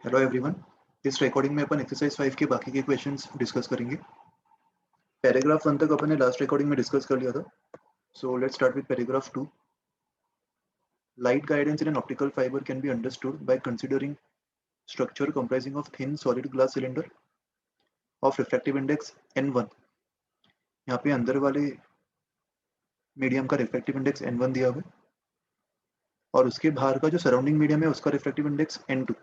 Hello everyone. इस recording में अपन exercise 5 के बाकी के क्वेश्चंस डिस्कस करेंगे। पैराग्राफ 1 तक अपन ने लास्ट रिकॉर्डिंग में डिस्कस कर लिया था। So let's start with paragraph 2। Light guidance in an optical fibre can be understood by considering structure comprising of thin solid glass cylinder of refractive index n1। यहाँ पे अंदर वाले मीडियम का refractive index n1 दिया हुआ है और उसके बाहर का जो सराउंडिंग मीडियम है उसका refractive index n2।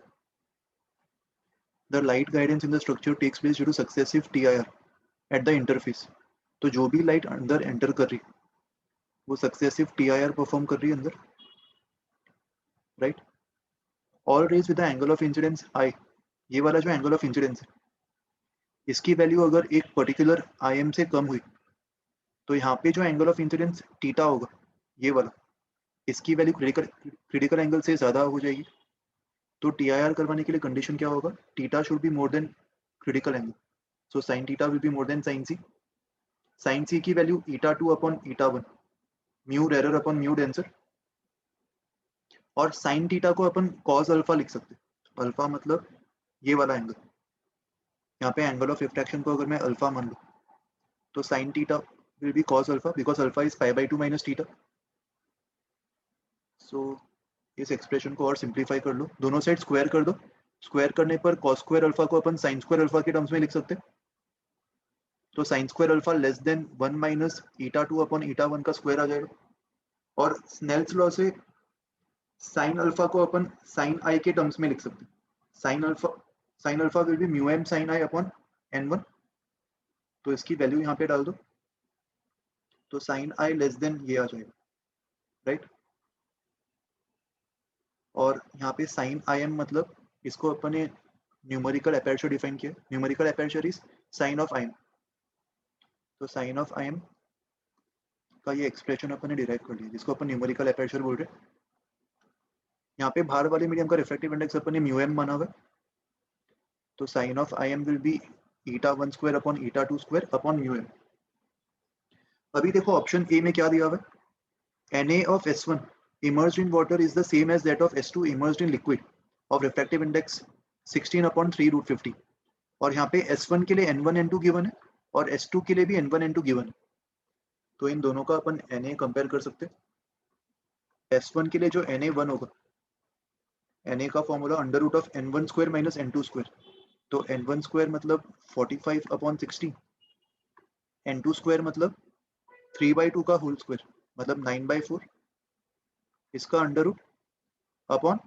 The light guidance in the structure takes place due to successive TIR at the interface. तो जो भी लाइट अंदर एंटर कर रही वो सक्सेसिव TIR परफॉर्म कर रही है अंदर, right. All rays with the angle of incidence i. ये वाला जो एंगल ऑफ इंसिडेंस है इसकी वैल्यू अगर एक पर्टिकुलर IM से कम हुई तो यहाँ पे जो एंगल ऑफ इंसिडेंस थीटा होगा ये वाला, इसकी वैल्यू क्रिटिकल एंगल से ज़्यादा हो जाएगी। तो TIR करवाने के लिए कंडीशन क्या होगा, theta should be more than critical angle. So sine theta will be more than sine C. Sine C की value eta2 upon eta1, mu rarer upon mu denser. और साइन थीटा को अपन cos alpha लिख सकते हैं। Alpha मतलब ये वाला एंगल। यहाँ पे एंगल ऑफ रिफ्रैक्शन को अगर मैं अल्फा मान लूँ तो sine theta will be cos alpha because alpha is π/2 minus theta. So इस एक्सप्रेशन को और सिंप्लीफाई कर लो, दोनों साइड स्क्वायर कर दो। स्क्वायर करने पर कॉस स्क्वायर अल्फा को अपन साइन स्क्वायर अल्फा के टर्म्स में लिख सकते हैं। तो sine square alpha less than 1 minus eta2 upon eta1 का स्क्वायर आ जाएगा। और स्नेल्स लॉ से साइन अल्फा को अपन साइन आई के टर्म्स में लिख सकते हैं। Sine alpha will be mu M sine I upon n1। तो इसकी वैल्यू यहाँ पे डाल दो तो साइन आई लेस देन ये आ जाएगा, राइट। और यहाँ पे साइन आई एम मतलब इसको अपन ने न्यूमेरिकल एपर्चर डिफाइन किया। Numerical aperture is sine of I M. तो साइन ऑफ आई एम का ये एक्सप्रेशन अपन ने डिराइव कर लिया जिसको अपन न्यूमेरिकल एपर्चर बोल रहे हैं। यहाँ पे बाहर वाले मीडियम का रिफ्रैक्टिव इंडेक्स अपन ने म्यू एम माना हुआ है। तो sine of I M will be eta1 square upon eta2 square upon mu M. अभी देखो ऑप्शन ए में क्या दिया हुआ है, Na of S1 immersed in water is the same as that of S2 immersed in liquid of refractive index 16 upon 3 root 50। और यहाँ पे S1 के लिए N1 N2 गिवन है और S2 के लिए भी N1 N2 गिवन है। तो इन दोनों का अपन Na कंपेयर कर सकते हैं। S1 के लिए जो Na1 होगा, Na का formula under root of N1 square minus N2 square. तो N1 स्क्वायर मतलब 45 अपॉन 60, N2 स्क्वायर मतलब 3/2 का होल स्क्वायर मतलब 9/4, इसका under root upon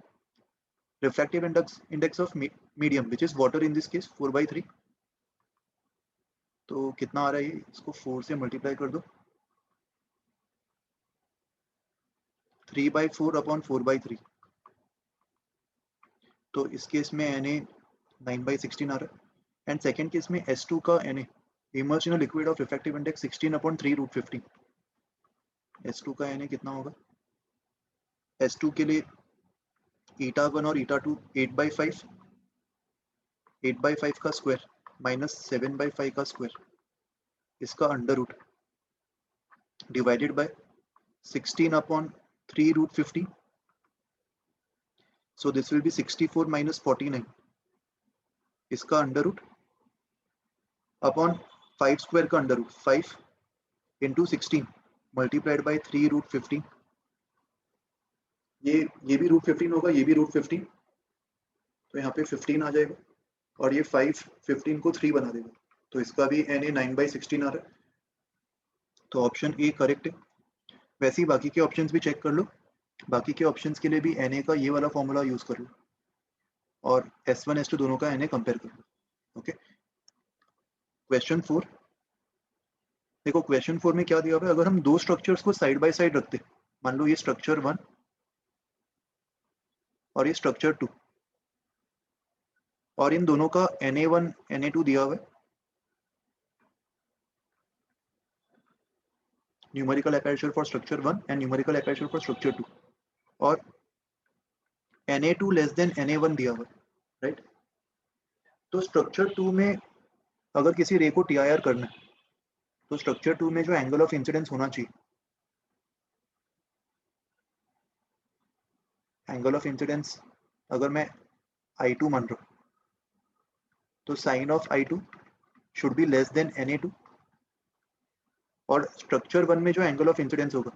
refractive index of medium which is water in this case 4/3। तो कितना आ रहा है ये, इसको 4 से मल्टीप्लाई कर दो, 3/4 अपॉन 4/3। तो इस केस में Na 9/16 आ रहा है। एंड सेकेंड केस में S2 का Na emerge in liquid of refractive index 16 upon 3 root 50। S2 का Na कितना होगा, S2 के लिए eta1 और eta2 8/5, 8/5 का स्क्वायर माइनस 7/5 का स्क्वायर, इसका under root divided by 16 upon 3 root 50। So this will be 64 minus 49, इसका अंडर रूट अपॉन 5 स्क्वायर का under root 5 into 16 multiplied by 3 root 15। ये भी रूट 15 होगा, ये भी रूट 15, तो यहाँ पे 15 आ जाएगा और ये 5 15 को 3 बना देगा। तो इसका भी Na 9/16 आ रहा है। तो ऑप्शन ए करेक्ट है। वैसे ही बाकी के ऑप्शंस भी चेक कर लो, बाकी के ऑप्शंस के लिए भी Na का ये वाला फॉर्मूला यूज कर लो और S1 S2 दोनों का Na कंपेयर कर लो। ओके, क्वेश्चन 4 देखो। क्वेश्चन 4 में क्या दिया हुआ है, अगर हम दो स्ट्रक्चर्स को साइड बाय साइड रखते, मान लो ये स्ट्रक्चर 1 और ये स्ट्रक्चर 2, और इन दोनों का Na1 Na2 दिया हुआ है, numerical aperture for structure 1 and numerical aperture for structure 2, और Na2 लेस देन Na1 दिया हुआ है, राइट। तो स्ट्रक्चर 2 में अगर किसी रे को TIR करना है तो स्ट्रक्चर 2 में जो एंगल ऑफ इंसिडेंस होना चाहिए, एंगल ऑफ इंसिडेंस अगर मैं I2 मान रहा हूँ, तो sine of I2 should be less than Na2, और स्ट्रक्चर 1 में जो एंगल ऑफ इंसिडेंस होगा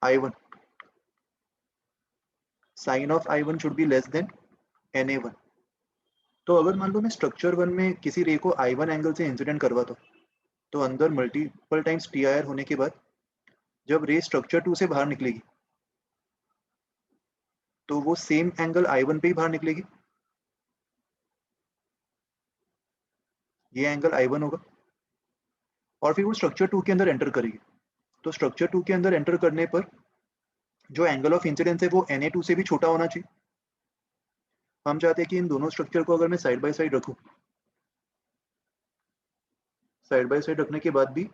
I1, sine of I1 should be less than Na1। तो अगर मान लो मैं स्ट्रक्चर 1 में किसी रे को I1 एंगल से इंसिडेंट करवाता हूँ, तो अंदर मल्टीपल टाइम्स TIR होने के बाद जब रे स्ट्रक्चर 2 से बाहर निकलेगी तो वो सेम एंगल I1 पे ही बाहर निकलेगी, ये एंगल I1 होगा, और फिर वो स्ट्रक्चर 2 के अंदर एंटर करेगी। तो स्ट्रक्चर 2 के अंदर एंटर करने पर जो एंगल ऑफ इंसिडेंस है वो Na2 से भी छोटा होना चाहिए। हम चाहते हैं कि इन दोनों स्ट्रक्चर को अगर मैं साइड बाय साइड रखूं, साइड बाय साइड रखने के बाद भी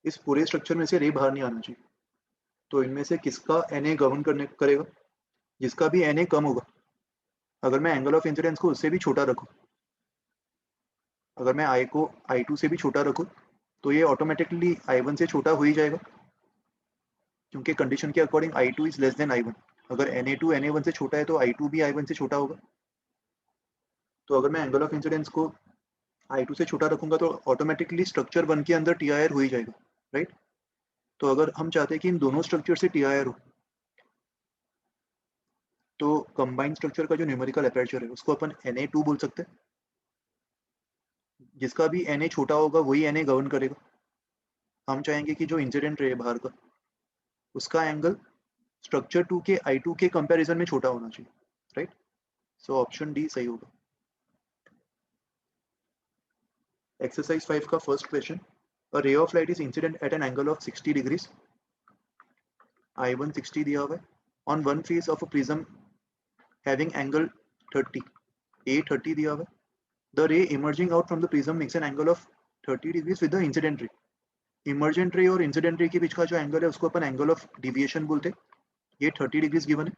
इस पूरे स्ट्रक्चर में से रे बाहर नहीं आना चाहिए। तो इनमें से किसका Na गवर्न करेगा? जिसका भी Na कम होगा, अगर मैं एंगल ऑफ इंसिडेंस को उससे भी छोटा रखूं, अगर मैं I को I2 से भी छोटा रखूं, तो ये ऑटोमेटिकली I1 से छोटा हो ही जाएगा, क्योंकि कंडीशन के according I2 is less than I1। अगर Na2 Na1 से छोटा है तो I2 भी I1 से छोटा होगा। तो अगर मैं एंगल ऑफ इंसिडेंस को I2 से छोटा रखूंगा तो ऑटोमेटिकली स्ट्रक्चर 1 के अंदर TIR हो ही जाएगा, राइट। तो अगर हम चाहते हैं कि इन दोनों स्ट्रक्चर से TIR हो, तो कंबाइंड स्ट्रक्चर का जो न्यूमेरिकल एपर्चर है उसको अपन Na2 बोल सकते हैं। जिसका भी Na छोटा होगा वही Na गवर्न करेगा। हम चाहेंगे कि जो इंसिडेंट रे बाहर का, उसका एंगल स्ट्रक्चर 2 के I2 के कंपैरिजन में छोटा होना चाहिए, राइट। सो ऑप्शन डी सही होगा। एक्सरसाइज 5 का first question, a ray of light is incident at an angle of 60 degrees, I1 60 दिया हुआ है, on one face of a prism having angle 30, A 30 दिया हुआ है। The ray emerging out from the prism makes an angle of 30 degrees with the incident ray. Emergent रे और incident ray के बीच का जो एंगल है उसको अपन एंगल ऑफ डिविएशन बोलते हैं। ये 30 डिग्रीज गिवन है।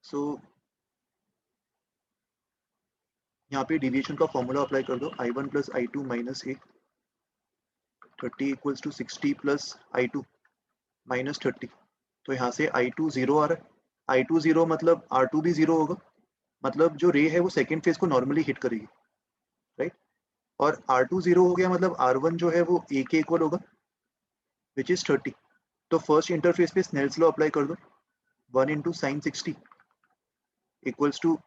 सो यहाँ पे डिविएशन का फॉर्मूला अप्लाई कर दो, I1 plus I2 minus A, 30 equals to 60 plus I2 minus 30। तो यहाँ से I2 0 आ रहा है, I2 0 मतलब R2 भी 0 होगा, मतलब जो रे है वो सेकेंड फेज को नॉर्मली हिट करेगी, राइट। और R2 0 हो गया मतलब R1 जो है वो A के इक्वल होगा, विच इज 30। तो फर्स्ट इंटरफेस पे स्नेल्स लॉ अप्लाई कर दो, 1 into sine 60 equals to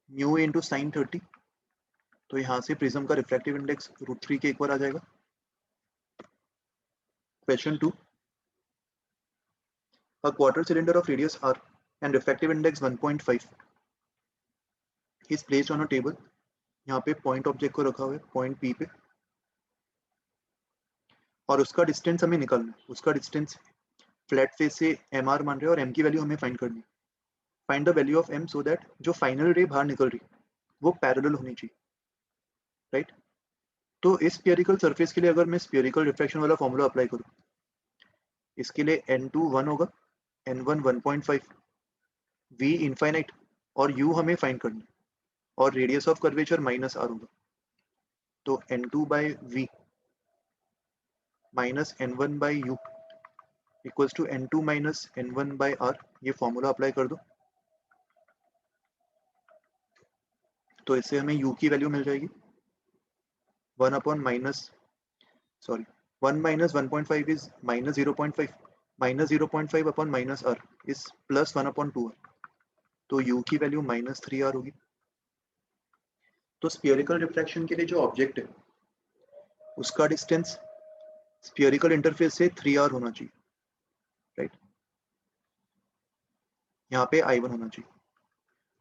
mu into sine 30। तो यहाँ से प्रिज्म का रिफ्रैक्टिव इंडेक्स √3 के इक्वल आ जाएगा। Question 2, a quarter cylinder of radius r and refractive index 1.5 is placed on a table. यहाँ पे पॉइंट ऑब्जेक्ट को रखा हुआ है पॉइंट P पे, और उसका डिस्टेंस हमें निकालना है। उसका डिस्टेंस फ्लैट फेस से mr मान रहे हैं और m की वैल्यू हमें फाइंड करनी है। Find the value of m so that जो फाइनल रे बाहर निकल रही है वो पैरेलल होनी चाहिए, राइट। तो इस स्फीयरिकल सरफेस के लिए अगर मैं स्फीयरिकल रिफ्रैक्शन वाला फॉर्मूला अप्लाई करूँ, इसके लिए n2 1 होगा, n1 1.5, v इनफाइनाइट और u हमें फाइंड करना है, और radius of curvature minus r होगा। तो n2 by v minus n1 by u equals to n2 minus n1 by r। ये फॉर्मूला अप्लाई कर दो, तो इससे हमें u की वैल्यू मिल जाएगी 1 upon minus, sorry 1 minus 1.5 is minus 0.5, minus 0.5 upon minus r is plus 1 upon 2r। तो u की वैल्यू माइनस 3r होगी। तो स्फीयरिकल रिफ्रैक्शन के लिए जो ऑब्जेक्ट है उसका डिस्टेंस स्फीयरिकल इंटरफेस से 3r होना चाहिए, राइट। यहाँ पे I1 होना चाहिए।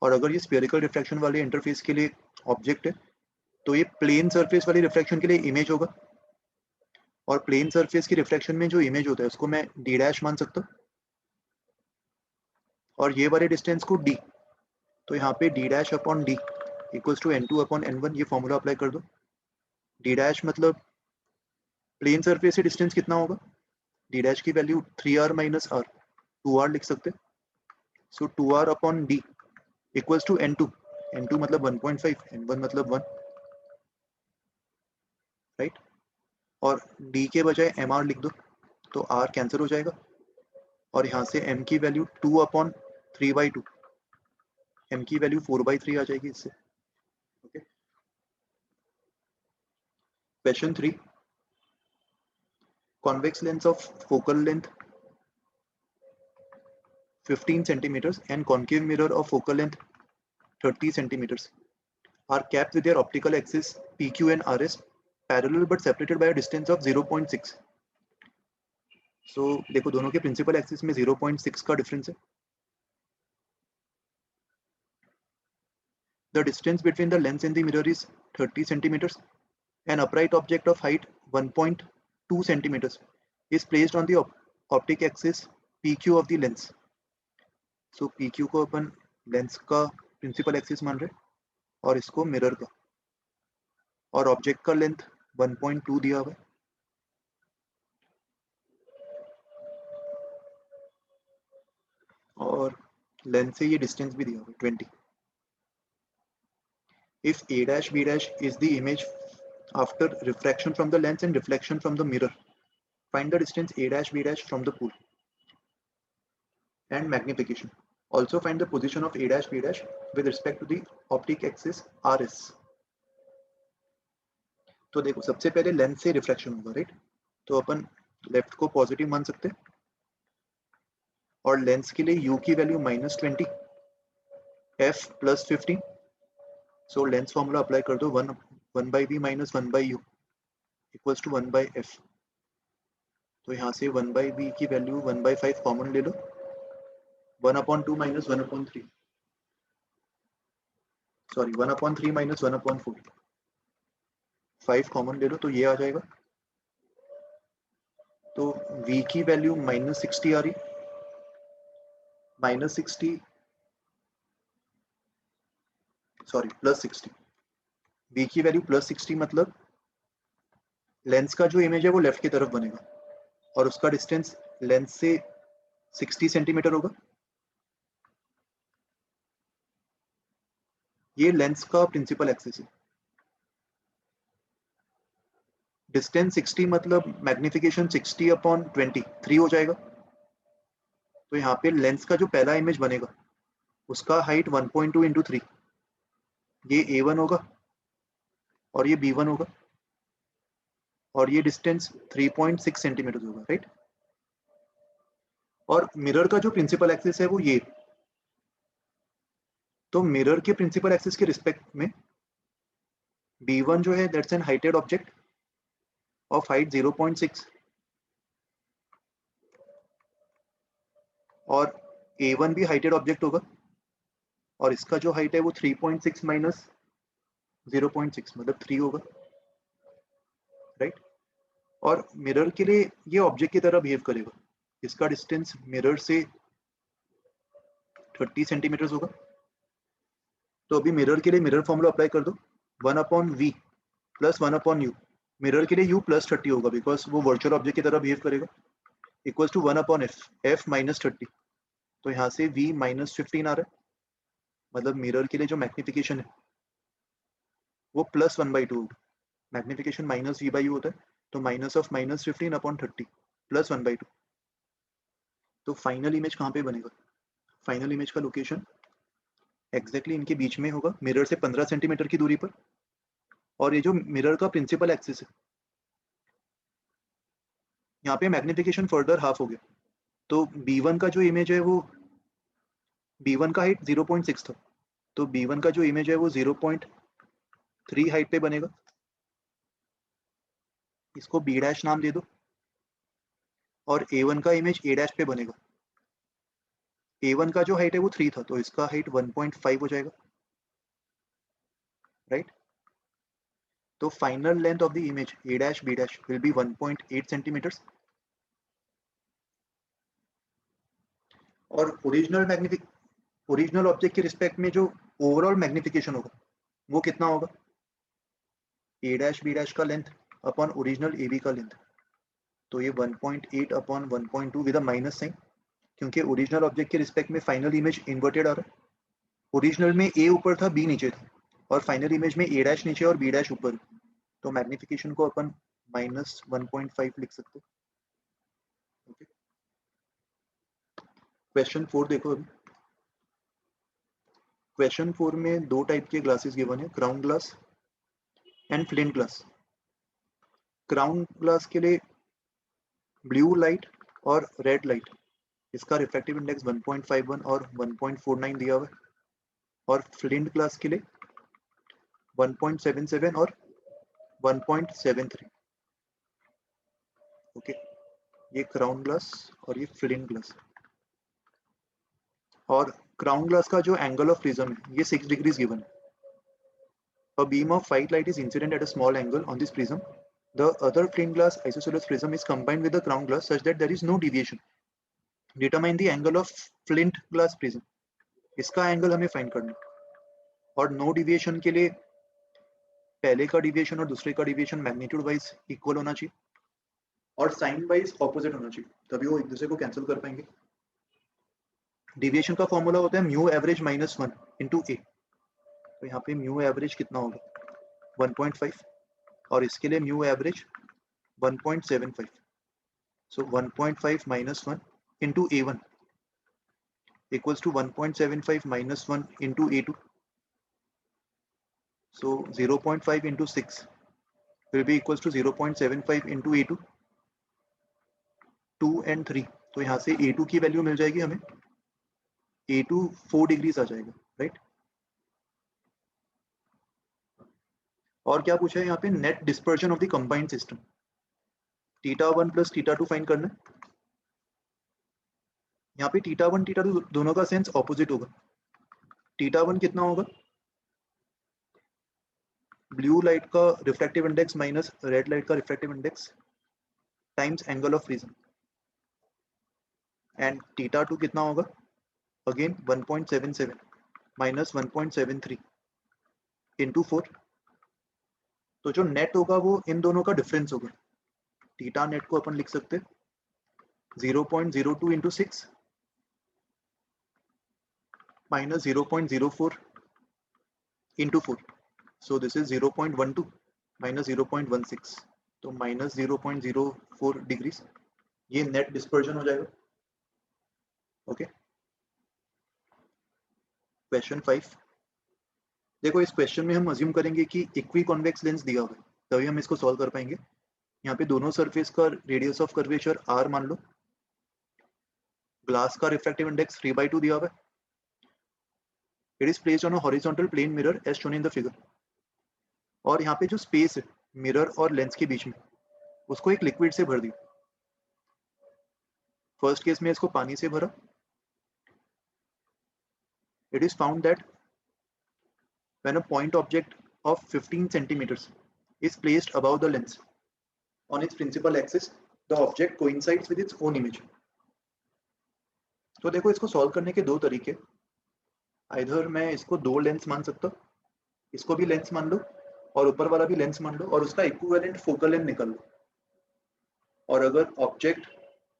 और अगर ये स्फीयरिकल रिफ्रैक्शन वाले इंटरफेस के लिए ऑब्जेक्ट है तो ये प्लेन सरफेस वाली रिफ्रैक्शन के लिए इमेज होगा, और प्लेन सरफेस की रिफ्रैक्शन में जो इमेज होता है उसको मैं d डैश मान सकता हूँ, और ये वाले डिस्टेंस को d। तो यहाँ पे d dash upon d equals to n2 upon n1, ये फॉर्मूला अप्लाई कर दो। d डैश मतलब प्लेन सरफेस से डिस्टेंस कितना होगा, d डैश की value 3r minus r, 2r लिख सकते हैं। So 2r upon d equals to n2, n2 मतलब 1.5, n1 मतलब 1, राइट। और d के बजाय mr लिख दो, तो r कैंसिल हो जाएगा, और यहाँ से m की वैल्यू 2 अपॉन 3/2 m की वैल्यू 4/3 आ जाएगी इससे। Okay, question 3, convex lens of focal length 15 centimeters and concave mirror of focal length 30 centimeters are capped with their optical axis PQ and RS parallel but separated by a distance of 0.6. So देखो दोनों के principal axis में 0.6 का difference है. The distance between the lens and the mirror is 30 centimeters. An upright object of height 1.2 centimeters is placed on the optic axis PQ of the lens. So PQ को अपन lens का principal axis मान रहे और इसको mirror का, और object का length 1.2 दिया हुआ है और लेंस से ये डिस्टेंस भी दिया हुआ है 20. If A dash B dash is the image after refraction from the lens and reflection from the mirror, find the distance A dash B dash from the pool and magnification. Also find the position of A dash B dash with respect to the optic axis RS. तो देखो सबसे पहले lens से refraction होगा, right? तो अपन left को positive मान सकते हैं और लेंस के लिए U की वैल्यू -20, F +15. सो लेंस फॉर्मूला अप्लाई कर दो, 1/v - 1/u equals to 1/f. तो यहाँ से 1/v की वैल्यू 1/5 कॉमन ले लो, 1/2 - 1/3, सॉरी 1/3 - 1/4, 5 कॉमन ले लो तो ये आ जाएगा. तो v की वैल्यू -60 आ रही, -60 सॉरी +60. v की वैल्यू +60 मतलब लेंस का जो इमेज है वो लेफ्ट की तरफ बनेगा और उसका डिस्टेंस लेंस से 60 सेंटीमीटर होगा. ये लेंस का प्रिंसिपल एक्सिस है. डिस्टेंस 60 मतलब मैग्निफिकेशन 60/20 3 हो जाएगा. तो यहाँ पे लेंस का जो पहला इमेज बनेगा उसका हाइट 1.2 × 3, ये A1 होगा और ये B1 होगा और ये डिस्टेंस 3.6 सेंटीमीटर होगा, राइट? और मिरर का जो प्रिंसिपल एक्सिस है वो ये, तो मिरर के प्रिंसिपल एक्सिस के रिस्पेक्ट में B1 जो है that's an heighted object of height 0.6 और A1 भी हाइटेड ऑब्जेक्ट होगा और इसका जो हाइट है वो 3.6 माइनस 0.6 मतलब 3 होगा, राइट? और मिरर के लिए ये ऑब्जेक्ट की तरह बिहेव करेगा. इसका डिस्टेंस मिरर से 30 सेंटीमीटर होगा. तो अभी मिरर के लिए मिरर फॉर्मूला अप्लाई कर दो, 1/v + 1/u. मिरर के लिए u +30 होगा बिकॉज वो वर्चुअल ऑब्जेक्ट की तरह बिहेव करेगा, इक्वल्स टू 1/f, f -30. तो यहाँ से v -15 आ रहा है, मतलब मिरर के लिए जो मैग्निफिकेशन है वो +1/2 होगा. मैग्निफिकेशन -v/u होता है, तो -15/30 + 1/2. तो फाइनल इमेज कहाँ पे बनेगा? फाइनल इमेज का लोकेशन एग्जैक्टली इनके बीच में होगा, मिरर से 15 सेंटीमीटर की दूरी पर. और ये जो मिरर का प्रिंसिपल एक्सिस है, यहाँ पे मैग्निफिकेशन फर्दर हाफ हो गया. तो B1 का जो इमेज है वो, B1 का हाइट 0.6 था, तो B1 का जो इमेज है वो 0.3 हाइट पे बनेगा. इसको B' नाम दे दो और A1 का इमेज A' पे बनेगा. A1 का जो हाइट है वो 3 था, तो इसका हाइट 1.5 हो जाएगा, राइट? तो final length of the image A', B' will be 1.8 centimetres. और ओरिजिनल ऑब्जेक्ट के रिस्पेक्ट में जो ओवरऑल मैग्निफिकेशन होगा वो कितना होगा? A', B' का लेंथ अपॉन ओरिजिनल AB का लेंथ. तो ये 1.8/1.2 विद अ माइनस साइन, क्योंकि ओरिजिनल ऑब्जेक्ट के रिस्पेक्ट में फाइनल इमेज इन्वर्टेड आ रहा है. ओरिजिनल में A ऊपर था, B नीचे था, और फाइनल इमेज में A' नीचे और B' ऊपर. तो मैग्निफिकेशन को अपन -1.5 लिख सकते हैं. ओके, क्वेश्चन 4 देखो अभी. क्वेश्चन 4 में दो टाइप के ग्लासेस गिवन है, crown glass and flint glass. Crown glass के लिए ब्लू लाइट और रेड लाइट, इसका रिफ्रैक्टिव इंडेक्स 1.51 और 1.49 दिया हुआ है, और फ्लिंट ग्लास के लिए 1.77 और 1.73। ओके, ये क्राउन ग्लास और ये फ्लिंट ग्लास। और क्राउन ग्लास का जो एंगल ऑफ प्रिज्म है ये 6 डिग्रीज गिवन है। A beam of white light is incident at a small angle on this prism. The other flint glass isosceles prism is combined with the crown glass such that there is no deviation. Determine the angle of flint glass prism. इसका angle हमें find करना है। और no deviation के लिए पहले का deviation और दूसरे का डिविएशन मैग्नीट्यूड वाइज इक्वल होना चाहिए और साइन वाइज ऑपोजिट होना चाहिए, तभी वो एक दूसरे को कैंसिल कर पाएंगे। डिविएशन का फॉर्मूला होता है म्यू एवरेज माइनस 1 इंटू ए। तो यहाँ पे म्यू एवरेज कितना होगा 1.5 और इसके लिए mu average 1.75। So 1.5 minus 1 into A1 equals to 1.75 minus 1 into A2. So 0.5 into 6 will be equals to 0.75 into A2, 2 and 3। तो यहाँ से A2 की वैल्यू मिल जाएगी हमें, A2 4 डिग्रीज आ जाएगा, राइट। और क्या पूछा है यहाँ पे, net dispersion of the combined system, θ1 plus θ2 find करना है। यहाँ पे θ1 θ2 दोनों का सेंस ऑपोजिट होगा। θ1 कितना होगा, ब्लू लाइट का refractive index minus red light का refractive index times angle of prism, and θ2 कितना होगा, अगेन 1.77 माइनस 1.73 इंटू 4। तो जो नेट होगा वो इन दोनों का डिफरेंस होगा। थीटा नेट को अपन लिख सकते 0.02 into 6 minus 0.04 into 4। So this is 0.12 minus 0.16, तो माइनस 0.04 डिग्रीज, ये नेट डिस्पर्जन हो जाएगा। ओके, क्वेश्चन 5 देखो, इस क्वेश्चन में हम अज्यूम करेंगे कि इक्वी कॉन्वेक्स लेंस दिया हुआ है, तभी हम इसको सॉल्व कर पाएंगे। यहाँ पे दोनों सरफेस का रेडियस ऑफ कर्वेचर r मान लो, ग्लास का रिफ्रैक्टिव इंडेक्स 3/2 दिया हुआ है। It is placed on a horizontal plane mirror as shown in the figure. और यहाँ पे जो स्पेस है मिरर और लेंस के बीच में, उसको एक लिक्विड से भर दिया। फर्स्ट केस में इसको पानी से भरा। It is found that when a point object of 15 centimetres is placed above the lens on its principal axis, the object coincides with its own image। तो देखो, इसको सॉल्व करने के दो तरीके, आइदर मैं इसको दो लेंस मान सकता हूँ, इसको भी लेंस मान लो और ऊपर वाला भी लेंस मान लो और उसका इक्विवेलेंट फोकल लेंथ निकाल लो। और अगर ऑब्जेक्ट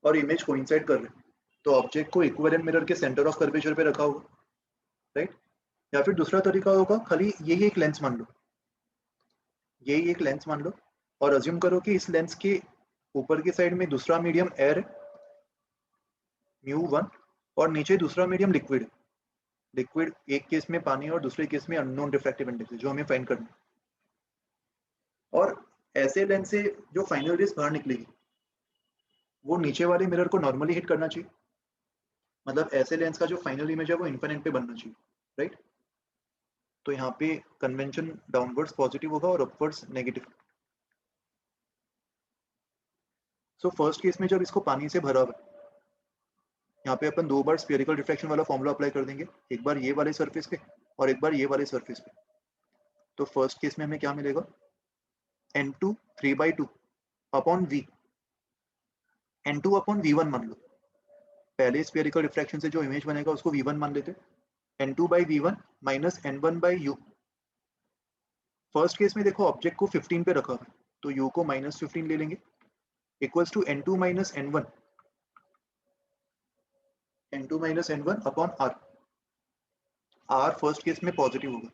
और इमेज कोइंसाइड कर रहे हैं तो ऑब्जेक्ट को इक्विवेलेंट मिरर के सेंटर ऑफ कर्वेचर पे रखा होगा, राइट। या फिर दूसरा तरीका होगा, खाली यही एक लेंस मान लो, यही एक लेंस मान लो और अज्यूम करो कि इस लेंस के ऊपर की साइड में दूसरा मीडियम एयर है μ1 और नीचे दूसरा मीडियम लिक्विड है। लिक्विड एक केस में पानी और दूसरे केस में अननोन रिफ्रैक्टिव इंडेक्स है जो हमें फाइंड करना है। और ऐसे लेंस से जो फाइनल रेज बाहर निकलेगी वो नीचे वाले मिरर को नॉर्मली हिट करना चाहिए, मतलब ऐसे लेंस का जो फाइनल इमेज है वो इन्फिनिट पे बनना चाहिए, राइट। तो यहाँ पे कन्वेंशन डाउनवर्ड्स पॉजिटिव होगा और upwards negative. So first case में जब इसको पानी से भरा हुआ, यहाँ पे अपन दो बार स्फेरिकल रिफ्रैक्शन वाला फॉर्मूला अप्लाई कर देंगे, एक बार ये वाले सरफेस पे और एक बार ये वाले सरफेस पे। तो फर्स्ट केस में हमें क्या मिलेगा, n2 3/2 upon v, n2 upon v1 मान लो। पहले स्फेरिकल रिफ्रैक्शन से जो इमेज बनेगा उसको v1 मान लेते, n2 by v1 minus n1 by u। First case में देखो ऑब्जेक्ट को 15 पे रखा है तो u को माइनस 15 ले लेंगे, equals to n2 minus n1, n2 minus n1 upon r। r first case में पॉजिटिव होगा,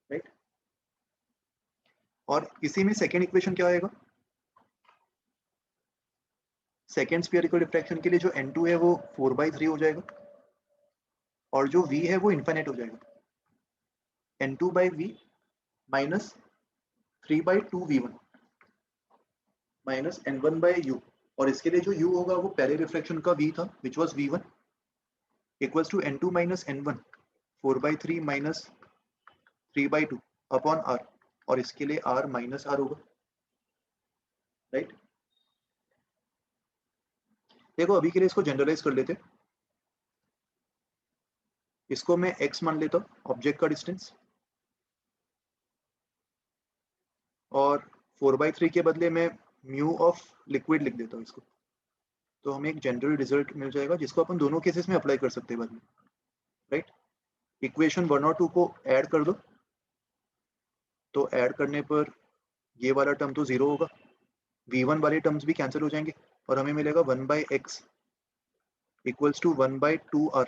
राइट। और इसी में सेकेंड इक्वेशन क्या आएगा, सेकेंड स्फेरिकल रिफ्रैक्शन के लिए जो n2 है वो 4/3 हो जाएगा और जो v है वो इन्फिनिट हो जाएगा। N2 by V minus 3/2V1 minus N1 by U, और इसके लिए जो U होगा वो पहले रिफ्लेक्शन का V था which was V1 equals to N2 minus N1 4/3 minus 3/2 upon R, और इसके लिए R माइनस R होगा, राइट। देखो अभी के लिए इसको जनरलाइज कर लेते, इसको मैं x मान लेता हूँ ऑब्जेक्ट का डिस्टेंस, और 4/3 के बदले में म्यू ऑफ लिक्विड लिख देता हूँ इसको, तो हमें एक जनरल रिजल्ट मिल जाएगा जिसको अपन दोनों केसेस में अप्लाई कर सकते हैं बाद में, राइट। इक्वेशन 1 और 2 को ऐड कर दो, तो ऐड करने पर ये वाला टर्म तो जीरो होगा, V1 वाले टर्म्स भी कैंसिल हो जाएंगे, और हमें मिलेगा 1/x equals to 1/2R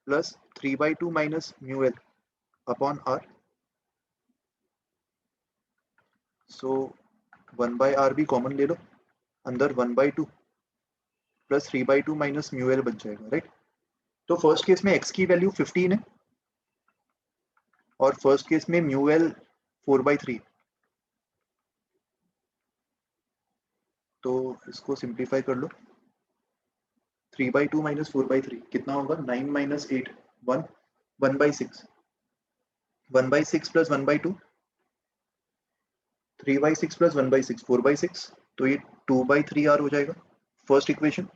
plus 3/2 minus mu L upon R। So 1/R भी कॉमन ले लो, अंदर 1/2 प्लस 3/2 माइनस म्यू एल बच जाएगा, राइट। तो फर्स्ट केस में x की वैल्यू 15 है और फर्स्ट केस में म्यू एल 4/3, तो इसको सिंप्लीफाई कर लो, 3/2 माइनस 4/3 कितना होगा, 9 माइनस 8 1 1/6 1/6 प्लस 1/2 3/6 प्लस 1/6 4/6, तो ये 2/3R हो जाएगा first equation.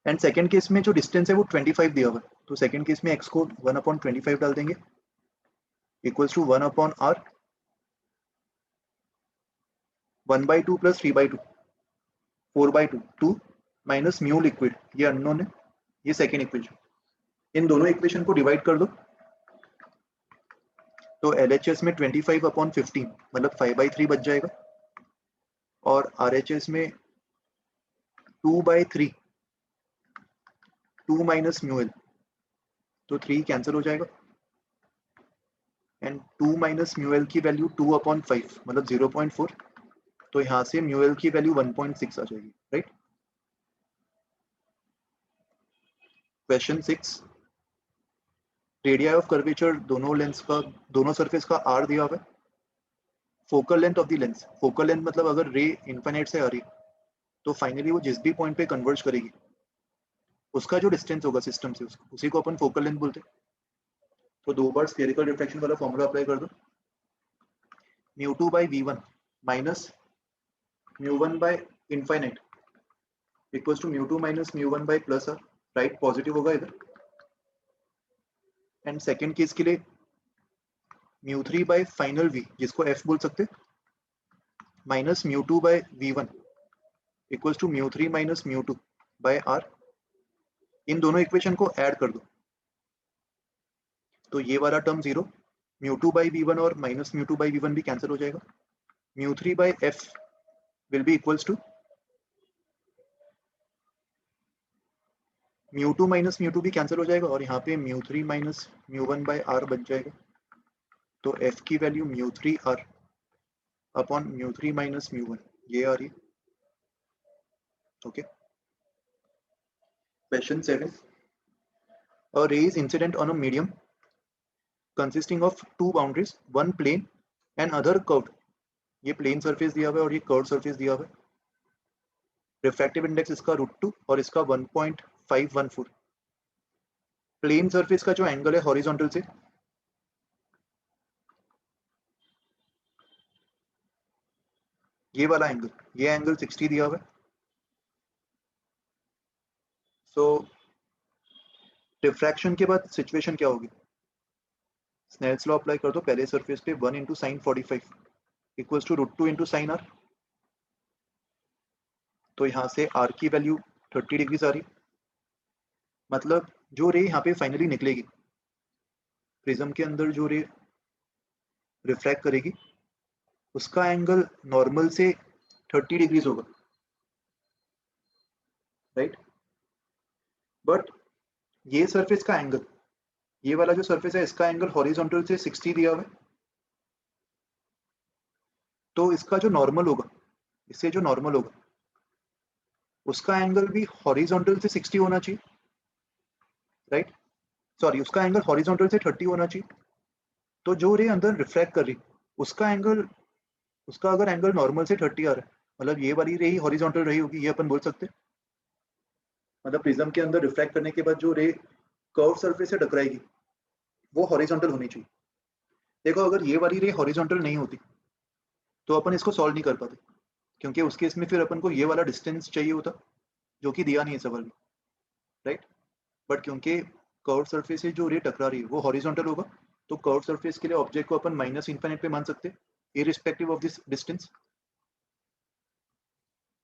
And second case में जो डिस्टेंस है वो 25 दिया हुआ है, तो सेकेंड केस में x को 1/25 डाल देंगे equals to 1/R 1/2 plus 3/2 4/2 2 minus mu liquid, ये अननोन है, ये सेकेंड इक्वेशन। इन दोनों इक्वेशन को डिवाइड कर दो, तो LHS में 25/15 मतलब 5/3 बच जाएगा, और RHS में 2/3 2 माइनस म्यू एल, तो 3 कैंसिल हो जाएगा, एंड 2 माइनस म्यू एल की वैल्यू 2/5 मतलब 0.4, तो यहाँ से म्यू एल की वैल्यू 1.6 आ जाएगी, right. Question 6, radii of curvature दोनों लेंस का, दोनों सरफेस का R दिया हुआ है, focal length of the lens, focal length मतलब अगर रे इनफाइनाइट से आ रही तो फाइनली वो जिस भी पॉइंट पे कन्वर्ज करेगी उसका जो डिस्टेंस होगा सिस्टम से उसी को अपन फोकल लेंथ बोलते हैं। तो दो बार स्फेरिकल रिफ्लेक्शन वाला फॉर्मूला अप्लाई कर दो, μ2/v1 minus μ1 by infinite equals to μ2 minus μ1 by plus R, right, positive होगा इधर। एंड सेकेंड केस के लिए μ3 बाय फाइनल v जिसको f बोल सकते minus μ2 by v1 equals to μ3 minus μ2 by r। इन दोनों इक्वेशन को ऐड कर दो, तो ये वाला टर्म जीरो, μ2/v1 और माइनस μ2/v1 भी कैंसिल हो जाएगा, μ3/f will be equals to μ2 minus μ2 भी कैंसिल हो जाएगा, और यहाँ पे μ3 माइनस μ1/r बच जाएगा, तो f की वैल्यू μ3r अपॉन μ3 माइनस μ1 ये आ रही है, okay. Question 7, a ray is incident on a medium consisting of two boundaries, one plane and other curved, ये प्लेन सरफेस दिया हुआ है और ये कर्व सरफेस दिया हुआ है, रिफ्रैक्टिव इंडेक्स इसका √2 और इसका 1.514, प्लेन सरफेस का जो एंगल है हॉरिजॉन्टल से ये वाला एंगल, ये एंगल 60 दिया हुआ है। सो डिफ्रैक्शन के बाद सिचुएशन क्या होगी, स्नेल्स लॉ अप्लाई कर दो, पहले सरफेस पे 1 into sine 45 equals to √2 into sine R, तो यहाँ से आर की वैल्यू 30 डिग्रीज आ रही, मतलब जो रे यहाँ पे फाइनली निकलेगी प्रिज्म के अंदर, जो रे रिफ्रैक्ट करेगी उसका एंगल नॉर्मल से 30 डिग्रीज होगा, राइट। बट ये सरफेस का एंगल, ये वाला जो सरफेस है इसका एंगल हॉरिजॉन्टल से 60 दिया हुआ है, तो इसका जो नॉर्मल होगा, इससे जो नॉर्मल होगा उसका एंगल भी हॉरिजॉन्टल से 60 होना चाहिए, राइट। सॉरी उसका एंगल हॉरिजॉन्टल से 30 होना चाहिए। तो जो रे अंदर रिफ्रैक्ट कर रही उसका एंगल, उसका अगर एंगल नॉर्मल से 30 आ रहा है, मतलब ये वाली रे ही हॉरिजॉन्टल रही होगी, ये अपन बोल सकते हैं। मतलब प्रिज्म के अंदर रिफ्रैक्ट करने के बाद जो रे कर्व सरफेस से टकराएगी वो हॉरिजॉन्टल होनी चाहिए। देखो अगर ये वाली रे हॉरिजॉन्टल नहीं होती तो अपन इसको सॉल्व नहीं कर पाते, क्योंकि उस केस में फिर अपन को ये वाला डिस्टेंस चाहिए होता जो कि दिया नहीं है सवाल में, राइट। बट क्योंकि कर्व सरफेस से जो रे टकरा रही है वो हॉरिजॉन्टल होगा, तो कर्व सरफेस के लिए ऑब्जेक्ट को अपन माइनस इन्फिनिट पे मान सकते हैं, इररिस्पेक्टिव ऑफ दिस डिस्टेंस।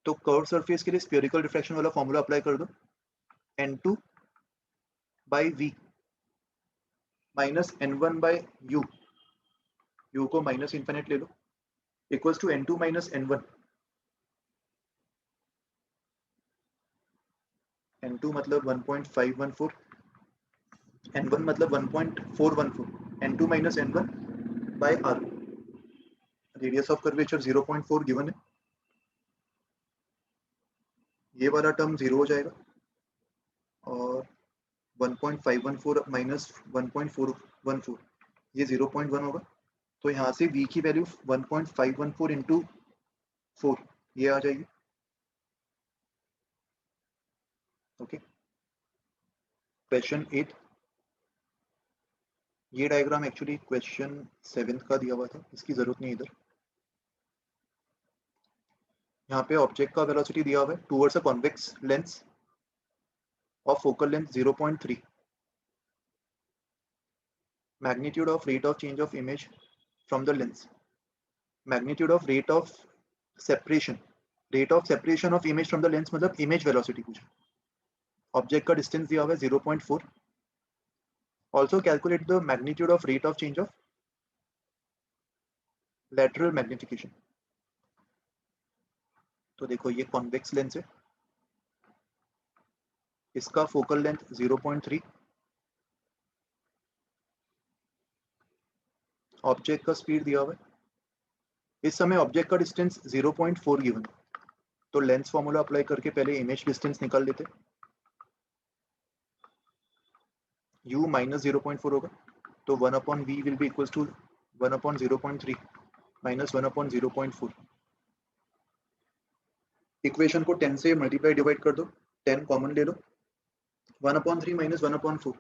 तो कर्व सरफेस के लिए स्फेरिकल रिफ्रैक्शन वाला फॉर्मूला अप्लाई कर दो, n2 by V minus n1 by U, U को माइनस इन्फिनिट ले लो, equals to n2 minus n1, n2 मतलब 1.514, n1 मतलब 1.414, n2 minus n1 by r, radius of curvature 0.4 given है, ये वाला टर्म जीरो हो जाएगा और 1.514 माइनस 1.414 ये 0.1 होगा। तो यहाँ से v की वैल्यू 1.514 इंटू 4 ये आ जाएगी। ओके, क्वेश्चन 8, ये डायग्राम एक्चुअली क्वेश्चन 7 का दिया हुआ था, इसकी जरूरत नहीं इधर। यहाँ पे ऑब्जेक्ट का वेलोसिटी दिया हुआ है towards a convex lens of focal length 0.3, magnitude of rate of change of image from the lens, magnitude of rate of separation, rate of separation of image from the lens मतलब image velocity पूछा, object का distance दिया हुआ है 0.4, also calculate the magnitude of rate of change of lateral magnification। तो देखो ये convex lens है, इसका फोकल लेंथ 0.3, ऑब्जेक्ट का स्पीड दिया हुआ है, इस समय ऑब्जेक्ट का डिस्टेंस 0.4 गिवन, तो लेंस फॉर्मूला अप्लाई करके पहले इमेज डिस्टेंस निकाल लेते, u माइनस 0.4 होगा, तो 1 upon v will be equals to 1 upon 0.3 minus 1 upon 0.4। Equation को 10 से मल्टीप्लाई डिवाइड कर दो, 10 कॉमन ले लो, 1 अपॉन 3 माइनस 1 अपॉन 4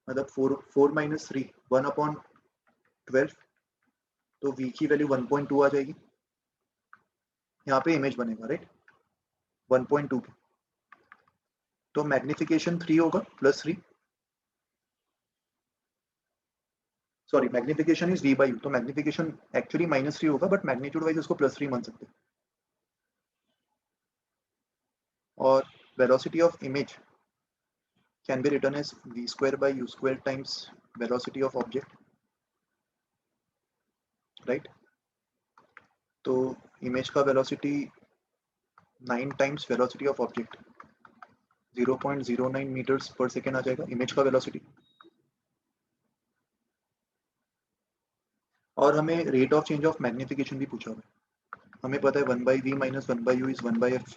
मतलब 4 माइनस 3 1 अपॉन 12, तो v की वैल्यू 1.2 आ जाएगी, यहाँ पे इमेज बनेगा राइट 1.2 पे, तो मैग्निफिकेशन 3 होगा plus 3, sorry magnification is v by u, तो मैग्निफिकेशन एक्चुअली माइनस 3 होगा बट मैग्नीट्यूड वाइज उसको प्लस 3 मान सकते हैं। और velocity of image can be written as v square by u square times velocity of object, right? तो image का velocity 9 times velocity of object 0.09 metres पर second आ जाएगा इमेज का वेलोसिटी। और हमें rate of change of magnification भी पूछा हुआ है, हमें पता है 1 by V minus 1 by U is 1 by F,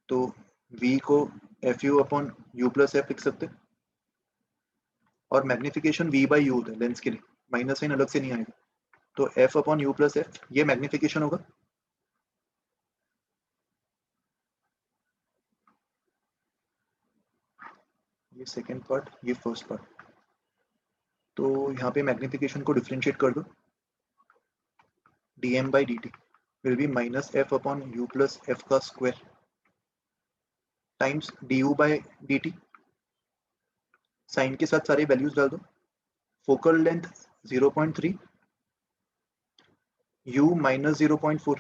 तो v को F U upon you plus F लिख सकते हैं, और मैग्निफिकेशन v बाई यू होता है लेंस के लिए, माइनस साइन अलग से नहीं आएगा, तो f upon you plus f ये मैग्निफिकेशन होगा। ये सेकेंड पार्ट, ये फर्स्ट पार्ट, तो यहाँ पे मैग्निफिकेशन को डिफरेंशिएट कर दो, dm by dt will be minus f upon you plus f का square times du by dt, sign के साथ सारे वैल्यूज डाल दो, focal length 0.3 u minus 0.4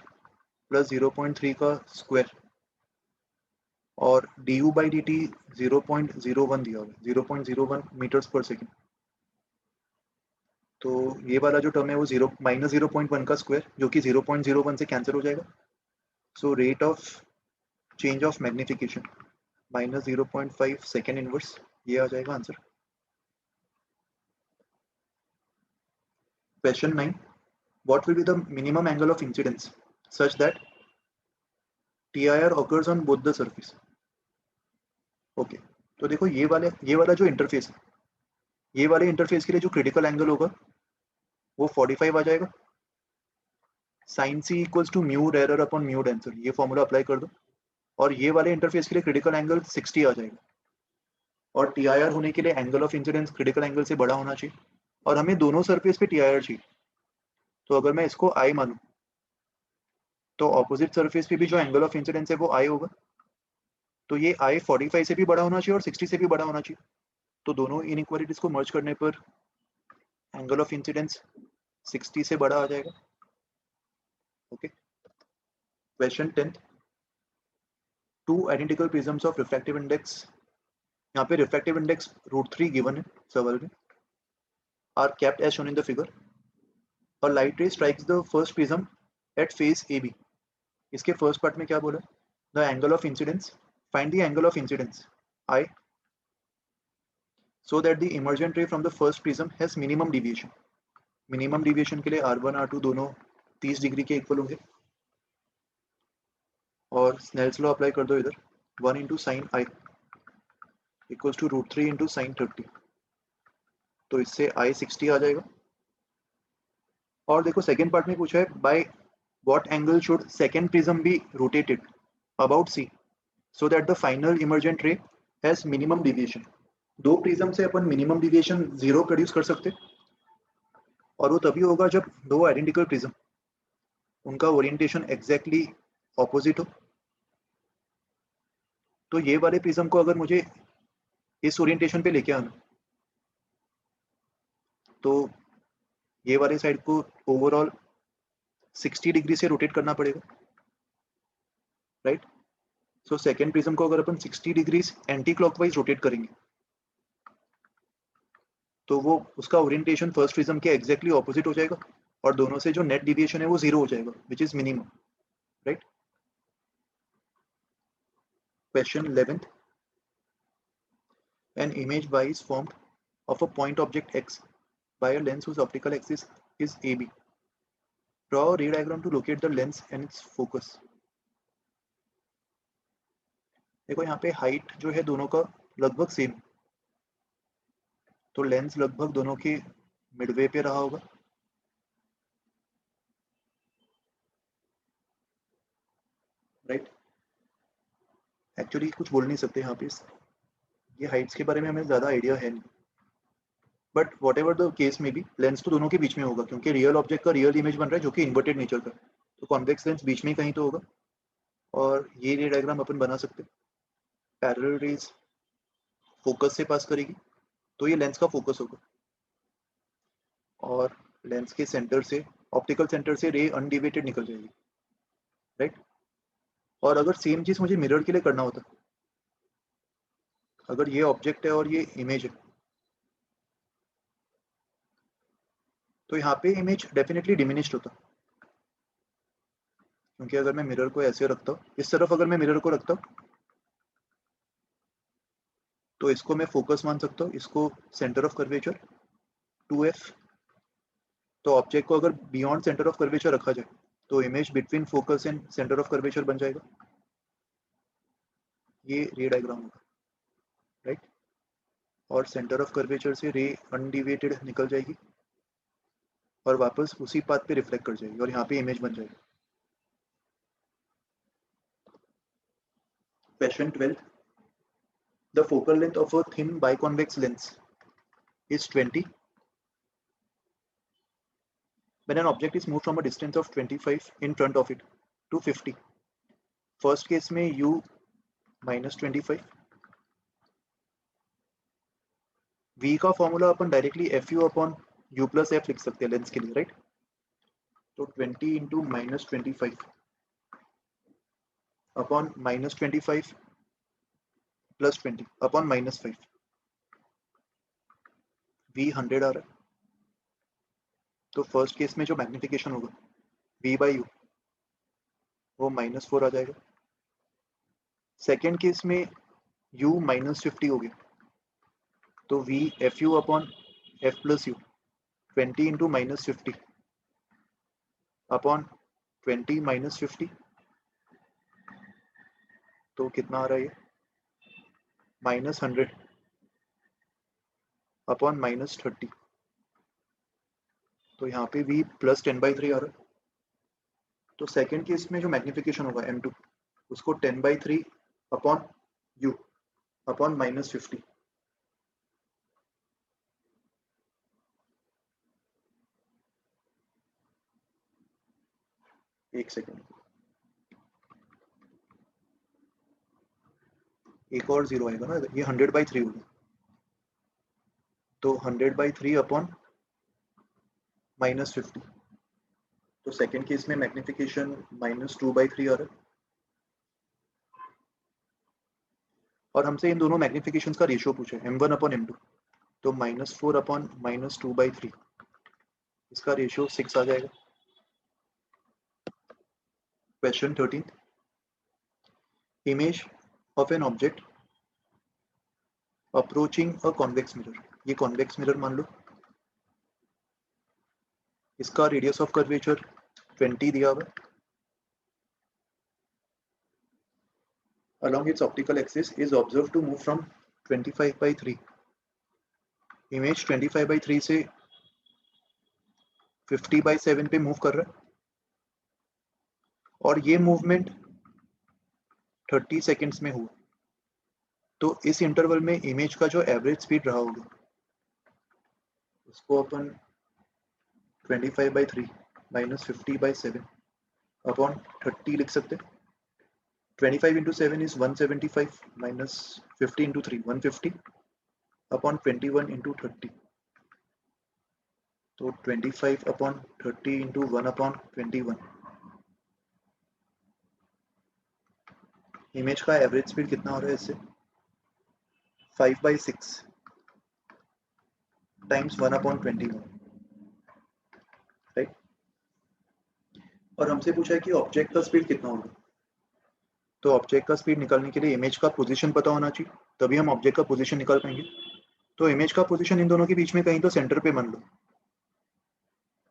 plus 0.3 का स्क्वायर और du बाई dt 0.01 दिया हुआ है 0.01 मीटर्स पर सेकेंड, तो ये वाला जो टर्म है वो माइनस 0.1 का स्क्वायर जो कि 0.01 से कैंसिल हो जाएगा, so rate of change of magnification minus 0.5 second inverse, ये आ जाएगा answer. Question 9, what will be the minimum angle of incidence such that TIR occurs on both the surface? Okay, तो देखो ये वाला जो इंटरफेस है, ये वाले इंटरफेस के लिए जो क्रिटिकल एंगल होगा वो 45 आ जाएगा। Sine C equals to mu rare upon mu denser, ये फॉर्मूला अप्लाई कर दो, और ये वाले इंटरफेस के लिए क्रिटिकल एंगल 60 आ जाएगा। और टी आई आर होने के लिए angle of incidence critical angle से बड़ा होना चाहिए, और हमें दोनों सरफेस पे टी आई आर चाहिए। तो अगर मैं इसको आई मानूं तो ऑपोजिट सरफेस पे भी जो एंगल ऑफ इंसिडेंस है वो आई होगा। तो ये आई 45 से भी बड़ा होना चाहिए और 60 से भी बड़ा होना चाहिए। तो दोनों इनइक्वालिटीज को मर्ज करने पर एंगल ऑफ इंसिडेंस 60 से बड़ा आ जाएगा। Okay, question 10, two identical prisms of refractive index, यहाँ पे रिफ्रैक्टिव इंडेक्स √3 गिवन है सवाल में, are kept as shown in the figure. और light ray strikes the first prism at face A B. इसके फर्स्ट पार्ट में क्या बोला, the angle of incidence, find the angle of incidence i so that the emergent ray from the first prism has minimum deviation. Minimum deviation के लिए R1 R2 दोनों 30 degree के equal होंगे, और स्नेल्स लॉ अप्लाई कर दो इधर, 1 into sine I equals to √3 into sine 30, तो इससे आई 60 आ जाएगा। और देखो सेकेंड पार्ट में पूछा है by what angle should second prism be rotated about C so that the final emergent ray has minimum deviation. दो प्रिज्म से अपन मिनिमम डिविएशन 0 प्रोड्यूस कर सकते, और वो तभी होगा जब दो आइडेंटिकल प्रिज्म उनका ओरिएंटेशन एग्जैक्टली ऑपोजिट हो। तो ये वाले प्रिज्म को अगर मुझे इस ओरिएंटेशन पे लेके आना, तो ये वाले साइड को ओवरऑल 60 डिग्री से रोटेट करना पड़ेगा, राइट। सो सेकेंड प्रिज्म को अगर अपन 60 डिग्री एंटी क्लॉकवाइज रोटेट करेंगे तो वो उसका ओरिएंटेशन फर्स्ट प्रिज्म के एग्जैक्टली ऑपोजिट हो जाएगा, और दोनों से जो नेट डिविएशन है वो 0 हो जाएगा, which is minimum, right. Question 11, an image y is formed of a point object x by a lens whose optical axis is AB. Draw a ray diagram to locate the lens and its focus. देखो यहाँ पे height जो है दोनों का लगभग same, तो lens लगभग दोनों के मिडवे पे रहा होगा, राइट। एक्चुअली कुछ बोल नहीं सकते यहाँ पे, ये हाइट्स के बारे में हमें ज़्यादा आइडिया है नहीं, but what ever the case में भी लेंस तो दोनों के बीच में होगा, क्योंकि रियल ऑब्जेक्ट का रियल इमेज बन रहा है जो कि इन्वर्टेड नेचर का, तो कॉन्वेक्स लेंस बीच में ही कहीं तो होगा। और ये रे डायग्राम अपन बना सकते, पैरेलल रेज फोकस से पास करेगी तो ये लेंस का फोकस होगा, और लेंस के सेंटर से, ऑप्टिकल सेंटर से रे अनडिवेटेड निकल जाएगी, राइट। और अगर सेम चीज मुझे मिरर के लिए करना होता, अगर ये ऑब्जेक्ट है और ये इमेज है, तो यहाँ पे इमेज डेफिनेटली डिमिनिश्ड होता, क्योंकि अगर मैं मिरर को ऐसे रखता हूँ, इस तरफ अगर मैं मिरर को रखता हूँ तो इसको मैं फोकस मान सकता हूँ, इसको सेंटर ऑफ कर्वेचर 2f। तो ऑब्जेक्ट को अगर बियॉन्ड सेंटर ऑफ कर्वेचर रखा जाए तो image between focus and centre of curvature बन जाएगा, ये रे डायग्राम होगा, राइट। और सेंटर ऑफ कर्वेचर से रे अनडिविएटेड निकल जाएगी और वापस उसी पाथ पे रिफ्लेक्ट कर जाएगी, और यहाँ पे इमेज बन जाएगी। Question 12, the focal length of a thin biconvex lens is 20 when an object is moved from a distance of 25 in front of it to 50. First case में u -25, v का फॉर्मूला अपन directly fu upon u plus F लिख सकते हैं lens के लिए, right. तो 20 into -25 upon -25 plus 20 upon -5, v 100 आ रहा है। तो फर्स्ट केस में जो मैग्निफिकेशन होगा v बाई यू वो -4 आ जाएगा। सेकेंड केस में u -50 हो गया, तो v fu upon f plus you 20 into -50 upon 20 -50, तो कितना आ रहा है ये -100 अपॉन -30, तो यहाँ पे v प्लस 10/3 आ रहा है। तो सेकेंड केस में जो मैग्निफिकेशन होगा m2 उसको 10/3 अपॉन u अपॉन -50। एक सेकेंड, एक और जीरो आएगा ना, ये 100/3 होगा, तो 100/3 अपॉन -50। तो सेकेंड केस में मैग्निफिकेशन -2/3 आ रहा है। और हमसे इन दोनों मैग्निफिकेशंस का रेशियो पूछे m1 अपॉन m2, तो -4 अपॉन -2/3, इसका रेशियो 6 आ जाएगा। Question 13, image of an object approaching a convex mirror, ये कॉन्वेक्स मिरर मान लो, इसका रेडियस ऑफ कर्वेचर 20 दिया हुआ है, along its optical axis is observed to move from 25/3, image 25/3 से 50/7 पे मूव कर रहा है, और ये मूवमेंट 30 सेकेंड्स में हुआ। तो इस इंटरवल में इमेज का जो एवरेज स्पीड रहा होगा उसको अपन 25/3 माइनस 50/7 अपॉन 30 लिख सकते हैं। 25 into 7 is 175 minus 50 into 3 150 upon 21 into 30, तो 25 upon 30 into 1 upon 21, इमेज का एवरेज स्पीड कितना हो रहा है इससे 5/6 टाइम्स 1 upon 21, राइट। और हमसे पूछा है कि ऑब्जेक्ट का स्पीड कितना होगा, तो ऑब्जेक्ट का स्पीड निकालने के लिए इमेज का पोजीशन पता होना चाहिए, तभी हम ऑब्जेक्ट का पोजीशन निकाल पाएंगे। तो इमेज का पोजीशन इन दोनों के बीच में कहीं तो सेंटर पे मान लो,